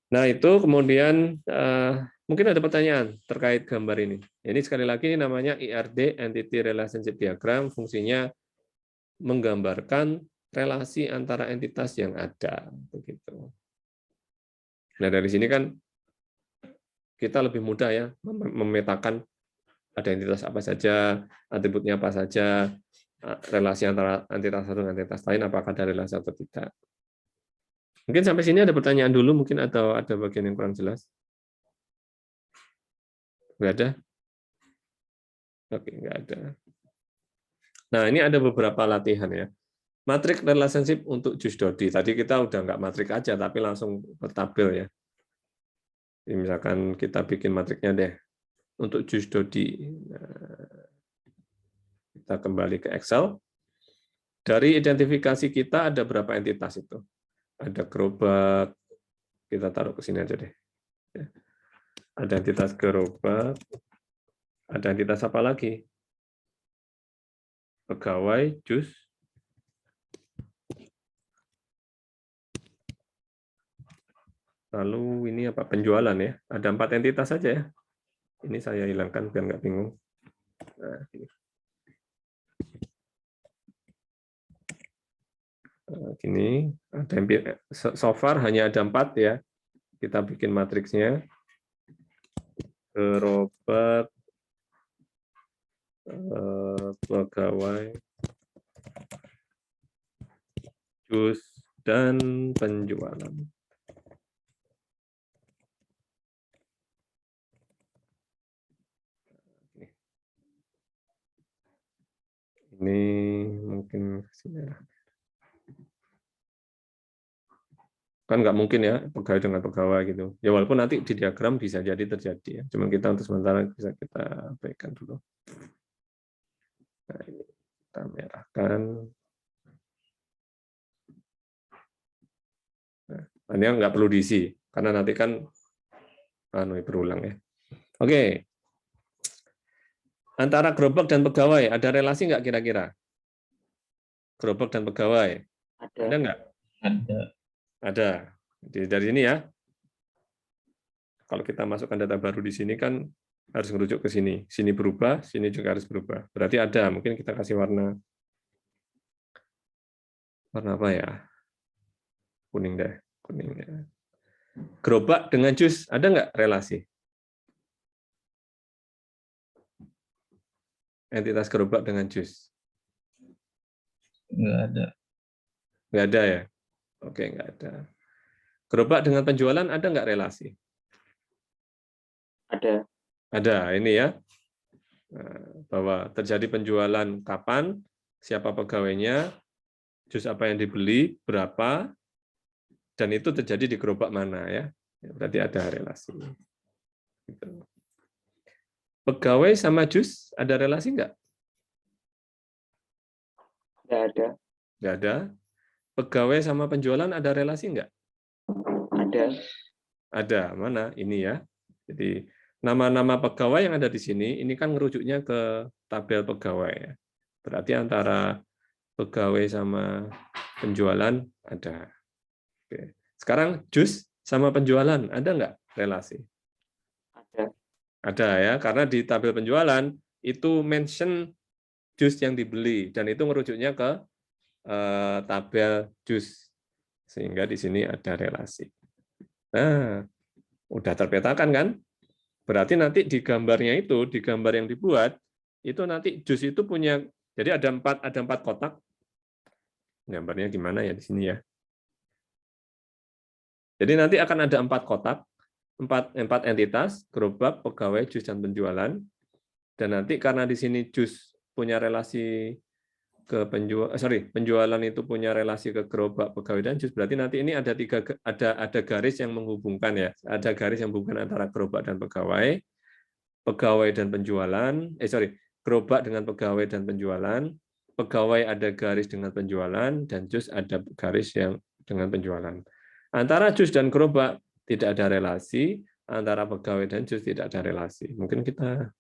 Nah, itu kemudian mungkin ada pertanyaan terkait gambar ini. Ini sekali lagi namanya IRD, Entity Relationship Diagram, fungsinya menggambarkan relasi antara entitas yang ada. Begitu. Nah, dari sini kan kita lebih mudah ya memetakan ada entitas apa saja, atributnya apa saja, relasi antara entitas satu dengan entitas lain, apakah ada relasi atau tidak. Mungkin sampai sini ada pertanyaan dulu, mungkin atau ada bagian yang kurang jelas? Nggak ada? Oke, nggak ada. Nah, ini ada beberapa latihan ya. Matrix relationship untuk Jus Dodi. Tadi kita udah nggak matrix aja, tapi langsung ke tabel ya. Jadi misalkan kita bikin matriknya deh. Untuk Jus Dodi. Nah, kita kembali ke Excel. Dari identifikasi kita ada berapa entitas itu? Ada gerobak, kita taruh ke sini aja deh. Ada entitas gerobak, ada entitas apa lagi? Pegawai, jus, lalu ini apa? Penjualan ya. Ada 4 entitas saja ya. Ini saya hilangkan biar nggak bingung. Nah, ini. Gini, ada so far hanya ada 4 ya. Kita bikin matriksnya. Gerobak, pegawai, jus, dan penjualan. Ini mungkin kan nggak mungkin ya pegawai dengan pegawai gitu. Ya walaupun nanti di diagram bisa jadi terjadi ya. Cuman kita untuk sementara bisa kita abaikan dulu. Nah, ini kita merahkan. Nah, ini nggak perlu diisi karena nanti kan berulang ya. Oke. Antara gerobak dan pegawai ada relasi nggak kira-kira? Gerobak dan pegawai ada nggak? Ada. Ada. Dari ini ya. Kalau kita masukkan data baru di sini kan harus merujuk ke sini. Sini berubah, sini juga harus berubah. Berarti ada. Mungkin kita kasih warna apa ya? Kuning deh. Kuning ya. Gerobak dengan jus ada nggak relasi? Entitas gerobak dengan jus? Nggak ada. Nggak ada ya? Oke, nggak ada. Gerobak dengan penjualan ada nggak relasi? Ada. Ada, ini ya. Bahwa terjadi penjualan kapan, siapa pegawainya, jus apa yang dibeli, berapa, dan itu terjadi di gerobak mana ya. Berarti ada relasi. Gitu. Pegawai sama jus ada relasi nggak? Nggak ada. Nggak ada. Pegawai sama penjualan ada relasi nggak? Ada. Ada. Mana? Ini ya. Jadi nama-nama pegawai yang ada di sini, ini kan ngerujuknya ke tabel pegawai. Ya. Berarti antara pegawai sama penjualan ada. Oke. Sekarang jus sama penjualan ada nggak relasi? Ada. Ada ya, karena di tabel penjualan itu mention jus yang dibeli dan itu merujuknya ke tabel jus sehingga di sini ada relasi. Nah, udah terpetakan kan? Berarti nanti di gambarnya itu, di gambar yang dibuat itu nanti jus itu punya, jadi ada empat kotak. Gambarnya gimana ya di sini ya? Jadi nanti akan ada 4 kotak, 4 entitas, gerobak, pegawai, jus, dan penjualan. Dan nanti karena di sini jus punya relasi ke penjualan itu punya relasi ke gerobak, pegawai, dan jus. Berarti nanti ini ada ada garis yang menghubungkan ya, ada garis yang menghubungkan antara gerobak dan pegawai dan penjualan. Gerobak dengan pegawai dan penjualan. Pegawai ada garis dengan penjualan dan jus ada garis yang dengan penjualan. Antara jus dan gerobak tidak ada relasi, antara pegawai dan jus tidak ada relasi. Mungkin kita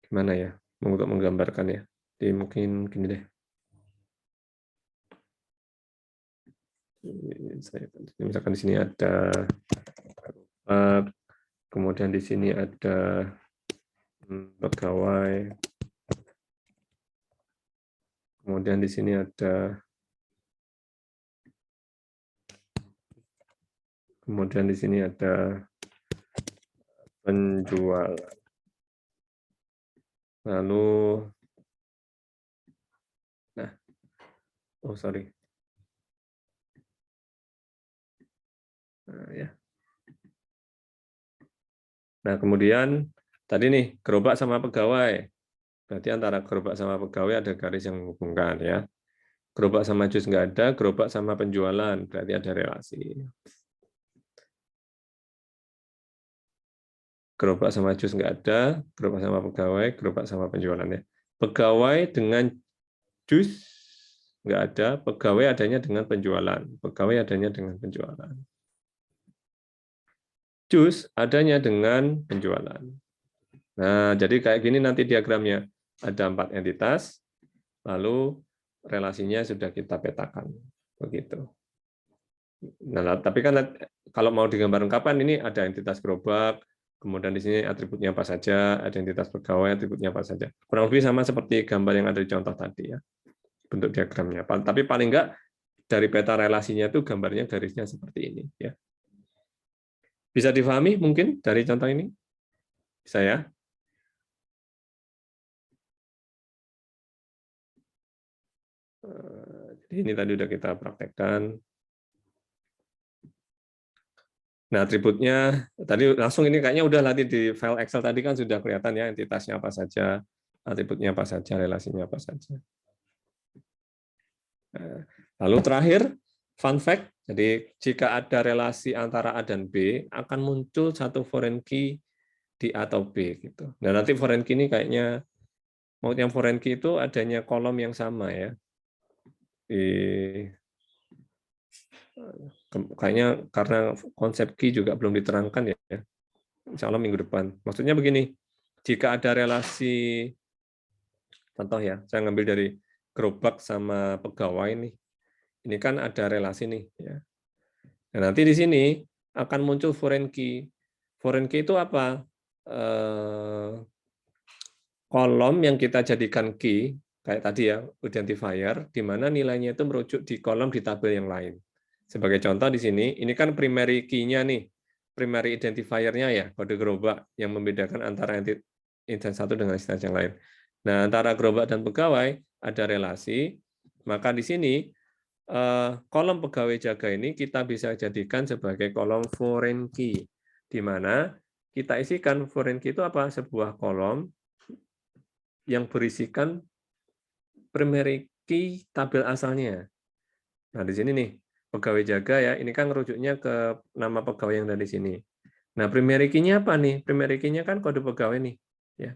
gimana ya untuk menggambarkan ya. Jadi mungkin gini deh. Misalkan di sini ada kemudian di sini ada pegawai, kemudian di sini ada penjualan. Lalu, nah, oh sorry. Nah, ya. Nah, kemudian tadi nih gerobak sama pegawai. Berarti antara gerobak sama pegawai ada garis yang menghubungkan ya. Gerobak sama jus nggak ada, gerobak sama penjualan berarti ada relasi. Gerobak sama jus nggak ada, gerobak sama pegawai, gerobak sama penjualan ya. Pegawai dengan jus nggak ada, pegawai adanya dengan penjualan. Pegawai adanya dengan penjualan. Jus adanya dengan penjualan. Nah, jadi kayak gini nanti diagramnya. Ada 4 entitas, lalu relasinya sudah kita petakan. Begitu. Nah, tapi kan kalau mau digambar lengkapan ini ada entitas gerobak, kemudian di sini atributnya apa saja, ada entitas pegawai, atributnya apa saja. Kurang lebih sama seperti gambar yang ada di contoh tadi ya, bentuk diagramnya. Tapi paling enggak dari peta relasinya itu gambarnya garisnya seperti ini ya. Bisa difahami mungkin dari contoh ini? Bisa ya? Jadi ini tadi udah kita praktekkan. Nah, atributnya tadi langsung ini kayaknya udah nanti di file Excel tadi kan sudah kelihatan ya entitasnya apa saja, atributnya apa saja, relasinya apa saja. Lalu terakhir, fun fact, jadi jika ada relasi antara A dan B, akan muncul satu foreign key di A atau B. Gitu. Nah, nanti foreign key ini kayaknya, yang foreign key itu adanya kolom yang sama ya. Kayaknya karena konsep key juga belum diterangkan ya. Insya Allah minggu depan. Maksudnya begini, jika ada relasi, contoh ya, saya ngambil dari gerobak sama pegawai nih. Ini kan ada relasi nih. Ya. Nah, nanti di sini akan muncul foreign key. Foreign key itu apa? Kolom yang kita jadikan key, kayak tadi ya, identifier, di mana nilainya itu merujuk di kolom di tabel yang lain. Sebagai contoh di sini, ini kan primary key-nya nih, primary identifier-nya ya, kode gerobak yang membedakan antara instance satu dengan instance yang lain. Nah, antara gerobak dan pegawai ada relasi, maka di sini kolom pegawai jaga ini kita bisa jadikan sebagai kolom foreign key, di mana kita isikan foreign key itu apa? Sebuah kolom yang berisikan primary key tabel asalnya. Nah, di sini nih, pegawai jaga ya, ini kan merujuknya ke nama pegawai yang dari sini. Nah, primary key-nya apa nih? Primary key-nya kan kode pegawai nih. Ya.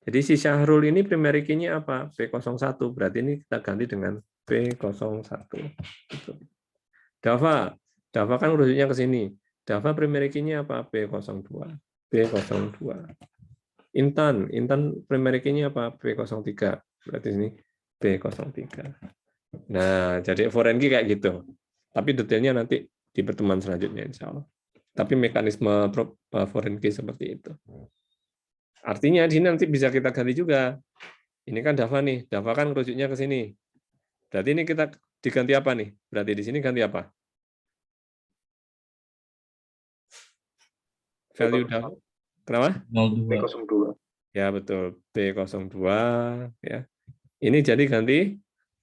Jadi si Syahrul ini primary key-nya apa? P01, berarti ini kita ganti dengan P01. Gitu. Dava kan merujuknya ke sini. Dava primary key-nya apa? P02. P02. Intan primary key-nya apa? P03. Berarti ini P03. Nah, jadi foreign key kayak gitu. Tapi detailnya nanti di pertemuan selanjutnya insya Allah. Tapi mekanisme foreign key seperti itu. Artinya di sini nanti bisa kita ganti juga. Ini kan Dava nih. Dava kan merujuknya ke sini. Berarti ini kita diganti apa nih? Berarti di sini ganti apa? Value Dava. Kenapa? 02. Ya betul, P02 ya. Ini jadi ganti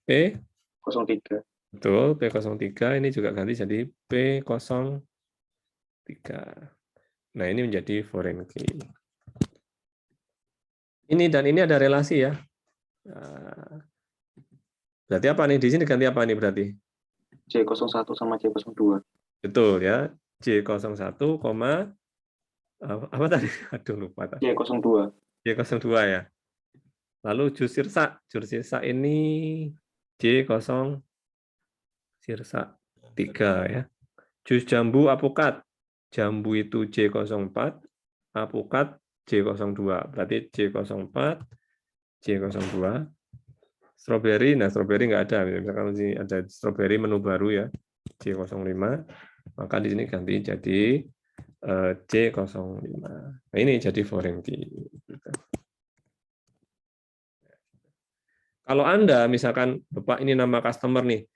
P03. Betul, P03 ini juga ganti jadi P03. Nah, ini menjadi foreign key. Ini dan ini ada relasi ya. Berarti apa nih? Di sini ganti apa nih berarti? C01 sama C02. Betul ya. C01, apa tadi? Aduh lupa tadi. C02. C02 ya. Lalu jus sirsa ini J0 sirsa 3 ya. Jus jambu apukat. Jambu itu J04, apukat J02. Berarti J04, J02. Strawberry, nah strawberry nggak ada. Misalkan di sini ada strawberry menu baru ya, J05. Maka di sini ganti jadi J05. Nah ini jadi foreign key. Kalau Anda, misalkan Bapak ini nama customer nih,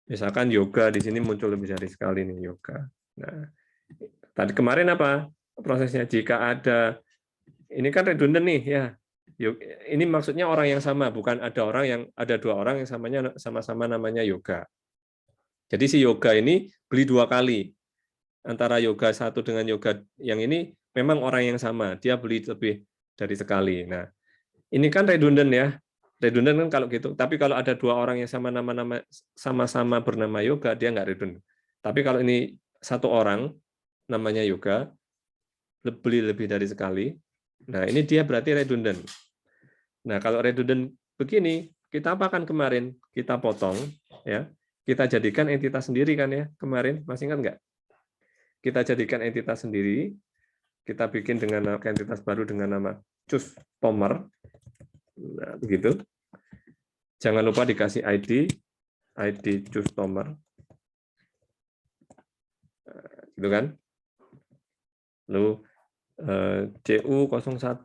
misalkan yoga, di sini muncul lebih dari sekali nih yoga. Nah, tadi kemarin apa prosesnya? Jika ada, ini kan redundant nih ya, Ini maksudnya orang yang sama, bukan ada dua orang yang sama-sama namanya Yoga. Jadi si Yoga ini beli 2 kali. Antara Yoga satu dengan Yoga yang ini memang orang yang sama, dia beli lebih dari sekali. Nah, ini kan redundant ya. Redundant kan kalau gitu. Tapi kalau ada 2 orang yang sama-sama bernama Yoga, dia nggak redundant. Tapi kalau ini 1 orang namanya Yoga, beli lebih dari sekali. Nah, ini dia berarti redundant. Nah, kalau redundant begini, kita apakan kemarin? Kita potong, ya. Kita jadikan entitas sendiri kan ya kemarin, masih ingat nggak? Kita jadikan entitas sendiri, kita bikin dengan entitas baru dengan nama customer. Nah, begitu. Jangan lupa dikasih ID customer. Nah, gitu kan? Lalu CU01,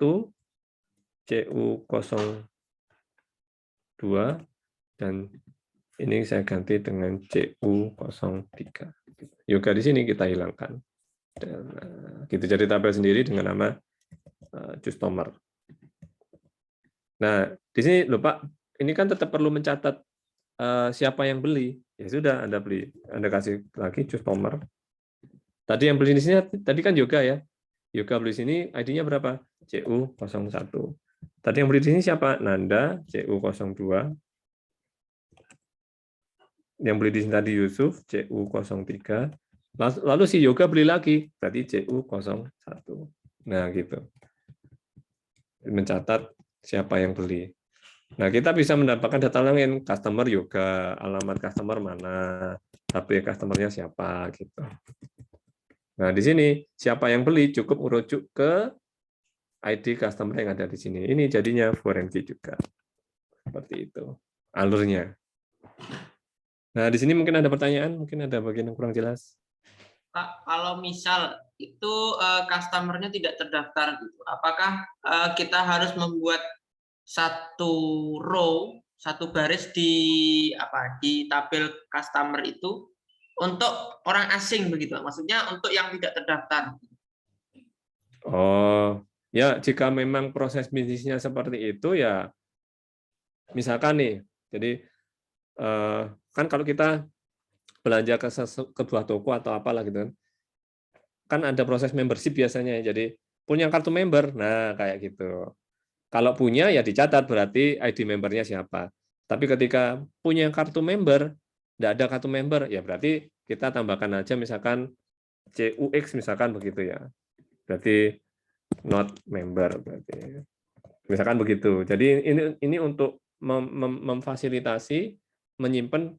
CU02, dan ini saya ganti dengan CU03. Yoga di sini kita hilangkan. Dan, gitu, jadi tabel sendiri dengan nama customer. Nah, di sini lupa, ini kan tetap perlu mencatat siapa yang beli. Ya sudah, Anda beli, Anda kasih lagi customer. Tadi yang beli di sini tadi kan Yoga ya. Yoga beli sini ID-nya berapa? CU01. Tadi yang beli di sini siapa? Nanda, CU02. Yang beli di sini tadi Yusuf, CU03. Lalu si Yoga beli lagi, berarti CU01. Nah, gitu. Mencatat siapa yang beli. Nah, kita bisa mendapatkan data lain, customer Yoga, alamat customer mana, HP customer-nya siapa, gitu. Nah, di sini siapa yang beli cukup merujuk ke ID customer yang ada di sini. Ini jadinya forensik juga. Seperti itu alurnya. Nah, di sini mungkin ada pertanyaan, mungkin ada bagian yang kurang jelas. Kak, kalau misal itu customer-nya tidak terdaftar, gitu, apakah kita harus membuat satu row, satu baris di tabel customer itu untuk orang asing begitu, maksudnya untuk yang tidak terdaftar? Oh, ya jika memang proses bisnisnya seperti itu ya, misalkan nih, jadi kan kalau kita belanja ke sebuah toko atau apalah gitu kan ada proses membership biasanya, jadi punya kartu member, nah kayak gitu. Kalau punya ya dicatat berarti ID membernya siapa. Tapi ketika punya kartu member, tidak ada kartu member, ya berarti kita tambahkan aja misalkan CUX misalkan begitu ya. Berarti not member berarti. Misalkan begitu. Jadi ini untuk memfasilitasi menyimpan,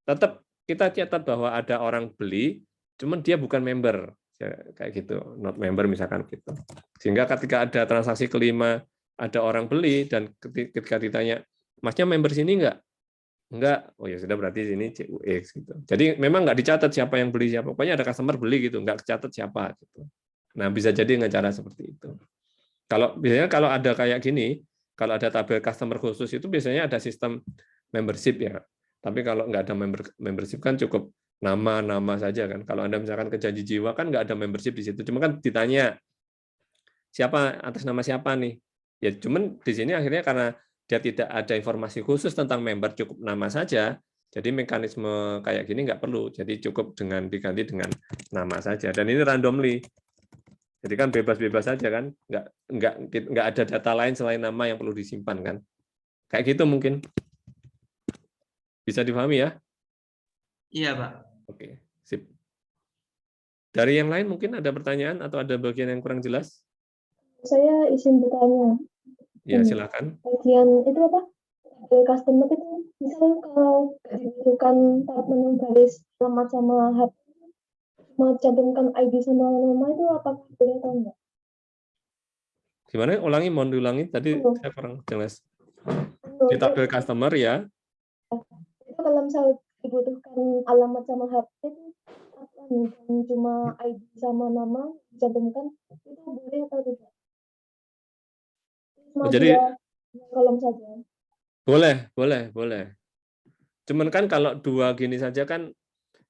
tetap kita catat bahwa ada orang beli, cuman dia bukan member kayak gitu, not member misalkan gitu. Sehingga ketika ada transaksi kelima ada orang beli dan ketika ditanya, Masnya member sini enggak? Enggak. Oh ya sudah berarti sini CUX gitu. Jadi memang enggak dicatat siapa yang beli siapa. Pokoknya ada customer beli gitu, enggak kecatat siapa gitu. Nah, bisa jadi dengan cara seperti itu. Biasanya kalau ada kayak gini, kalau ada tabel customer khusus itu biasanya ada sistem membership ya. Tapi kalau nggak ada membership kan cukup nama saja kan. Kalau Anda misalkan ke Janji Jiwa kan nggak ada membership di situ. Cuma kan ditanya siapa atas nama siapa nih. Ya cuman di sini akhirnya karena dia tidak ada informasi khusus tentang member, cukup nama saja. Jadi mekanisme kayak gini nggak perlu. Jadi cukup diganti dengan nama saja. Dan ini randomly. Jadi kan bebas-bebas saja kan, nggak ada data lain selain nama yang perlu disimpan kan. Kayak gitu mungkin. Bisa dipahami ya? Iya, Pak. Oke, sip. Dari yang lain mungkin ada pertanyaan atau ada bagian yang kurang jelas? Saya izin bertanya. Ya, silakan. Bagian itu apa? Customer itu misal kalau dibutuhkan menu baris alamat sama HP, mencantumkan ID sama nama itu apakah boleh atau enggak? Gimana? Mohon diulangi. Tadi saya kurang jelas. Di tabel customer ya. Itu kalau misal dibutuhkan alamat sama HP itu bukan cuma ID sama nama dicantumkan, itu boleh atau tidak? Jadi kolom saja. boleh. Cuman kan kalau dua gini saja kan,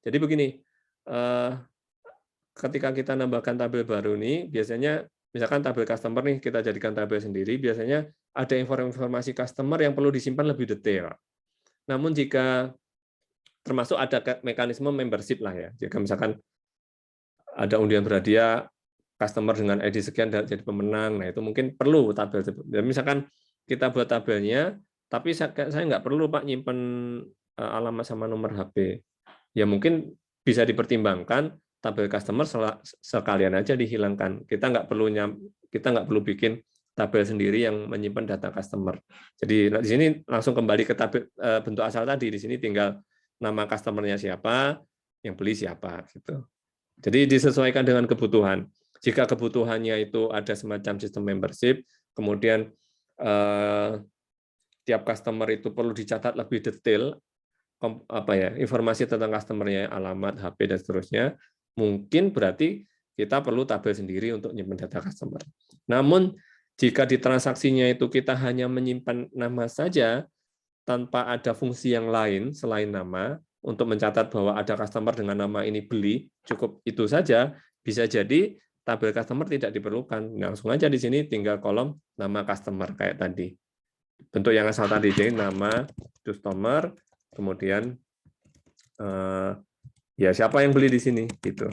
jadi begini, ketika kita nambahkan tabel baru nih, biasanya misalkan tabel customer nih kita jadikan tabel sendiri, biasanya ada informasi customer yang perlu disimpan lebih detail. Namun jika termasuk ada mekanisme membership lah ya. Jika misalkan ada undian berhadiah, customer dengan ID sekian jadi pemenang, nah itu mungkin perlu tabel tersebut. Dan misalkan kita buat tabelnya, tapi saya nggak perlu Pak nyimpen alamat sama nomor HP. Ya mungkin bisa dipertimbangkan tabel customer sekalian aja dihilangkan. Kita nggak perlu bikin tabel sendiri yang menyimpan data customer. Jadi di sini langsung kembali ke tabel bentuk asal tadi. Di sini tinggal nama customernya siapa, yang beli siapa gitu. Jadi disesuaikan dengan kebutuhan. Jika kebutuhannya itu ada semacam sistem membership, kemudian tiap customer itu perlu dicatat lebih detail informasi tentang customernya, alamat, HP dan seterusnya, mungkin berarti kita perlu tabel sendiri untuk menyimpan data customer. Namun jika di transaksinya itu kita hanya menyimpan nama saja tanpa ada fungsi yang lain selain nama, untuk mencatat bahwa ada customer dengan nama ini beli, cukup itu saja, bisa jadi tabel customer tidak diperlukan. Langsung aja di sini tinggal kolom nama customer kayak tadi. Bentuk yang asal tadi, jadi nama customer, kemudian ya siapa yang beli di sini, gitu.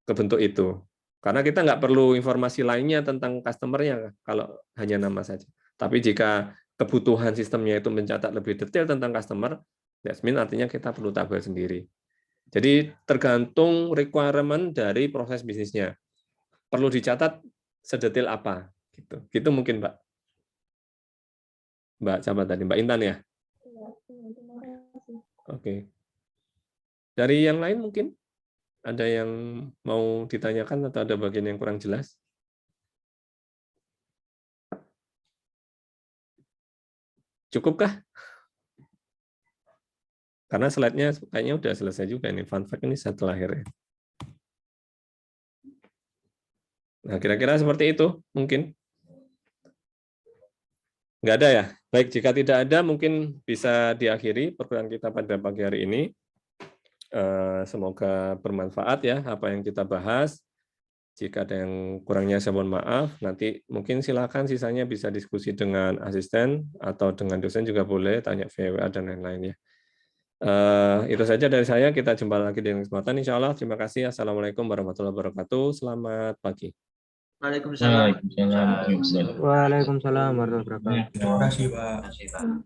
Ke bentuk itu. Karena kita nggak perlu informasi lainnya tentang customer-nya kalau hanya nama saja. Tapi jika kebutuhan sistemnya itu mencatat lebih detail tentang customer, that means artinya kita perlu tabel sendiri. Jadi tergantung requirement dari proses bisnisnya. Perlu dicatat sedetail apa, gitu. Gitu mungkin, Mbak. Mbak siapa tadi? Mbak Intan ya? Iya, terima kasih. Oke. Dari yang lain mungkin ada yang mau ditanyakan atau ada bagian yang kurang jelas? Cukupkah? Karena slide-nya kayaknya udah selesai juga ini. Fun fact ini satu akhirnya. Nah, kira-kira seperti itu mungkin. Nggak ada ya? Baik, jika tidak ada mungkin bisa diakhiri perkuliahan kita pada pagi hari ini. Semoga bermanfaat ya apa yang kita bahas. Jika ada yang kurangnya saya mohon maaf. Nanti mungkin silakan sisanya bisa diskusi dengan asisten atau dengan dosen juga boleh, tanya via WA dan lain-lain ya. Itu saja dari saya. Kita jumpa lagi di kesempatan insya Allah. Terima kasih. Assalamualaikum warahmatullahi wabarakatuh. Selamat pagi. Waalaikumsalam. Waalaikumsalam warahmatullahi wabarakatuh. Terima kasih, Pak.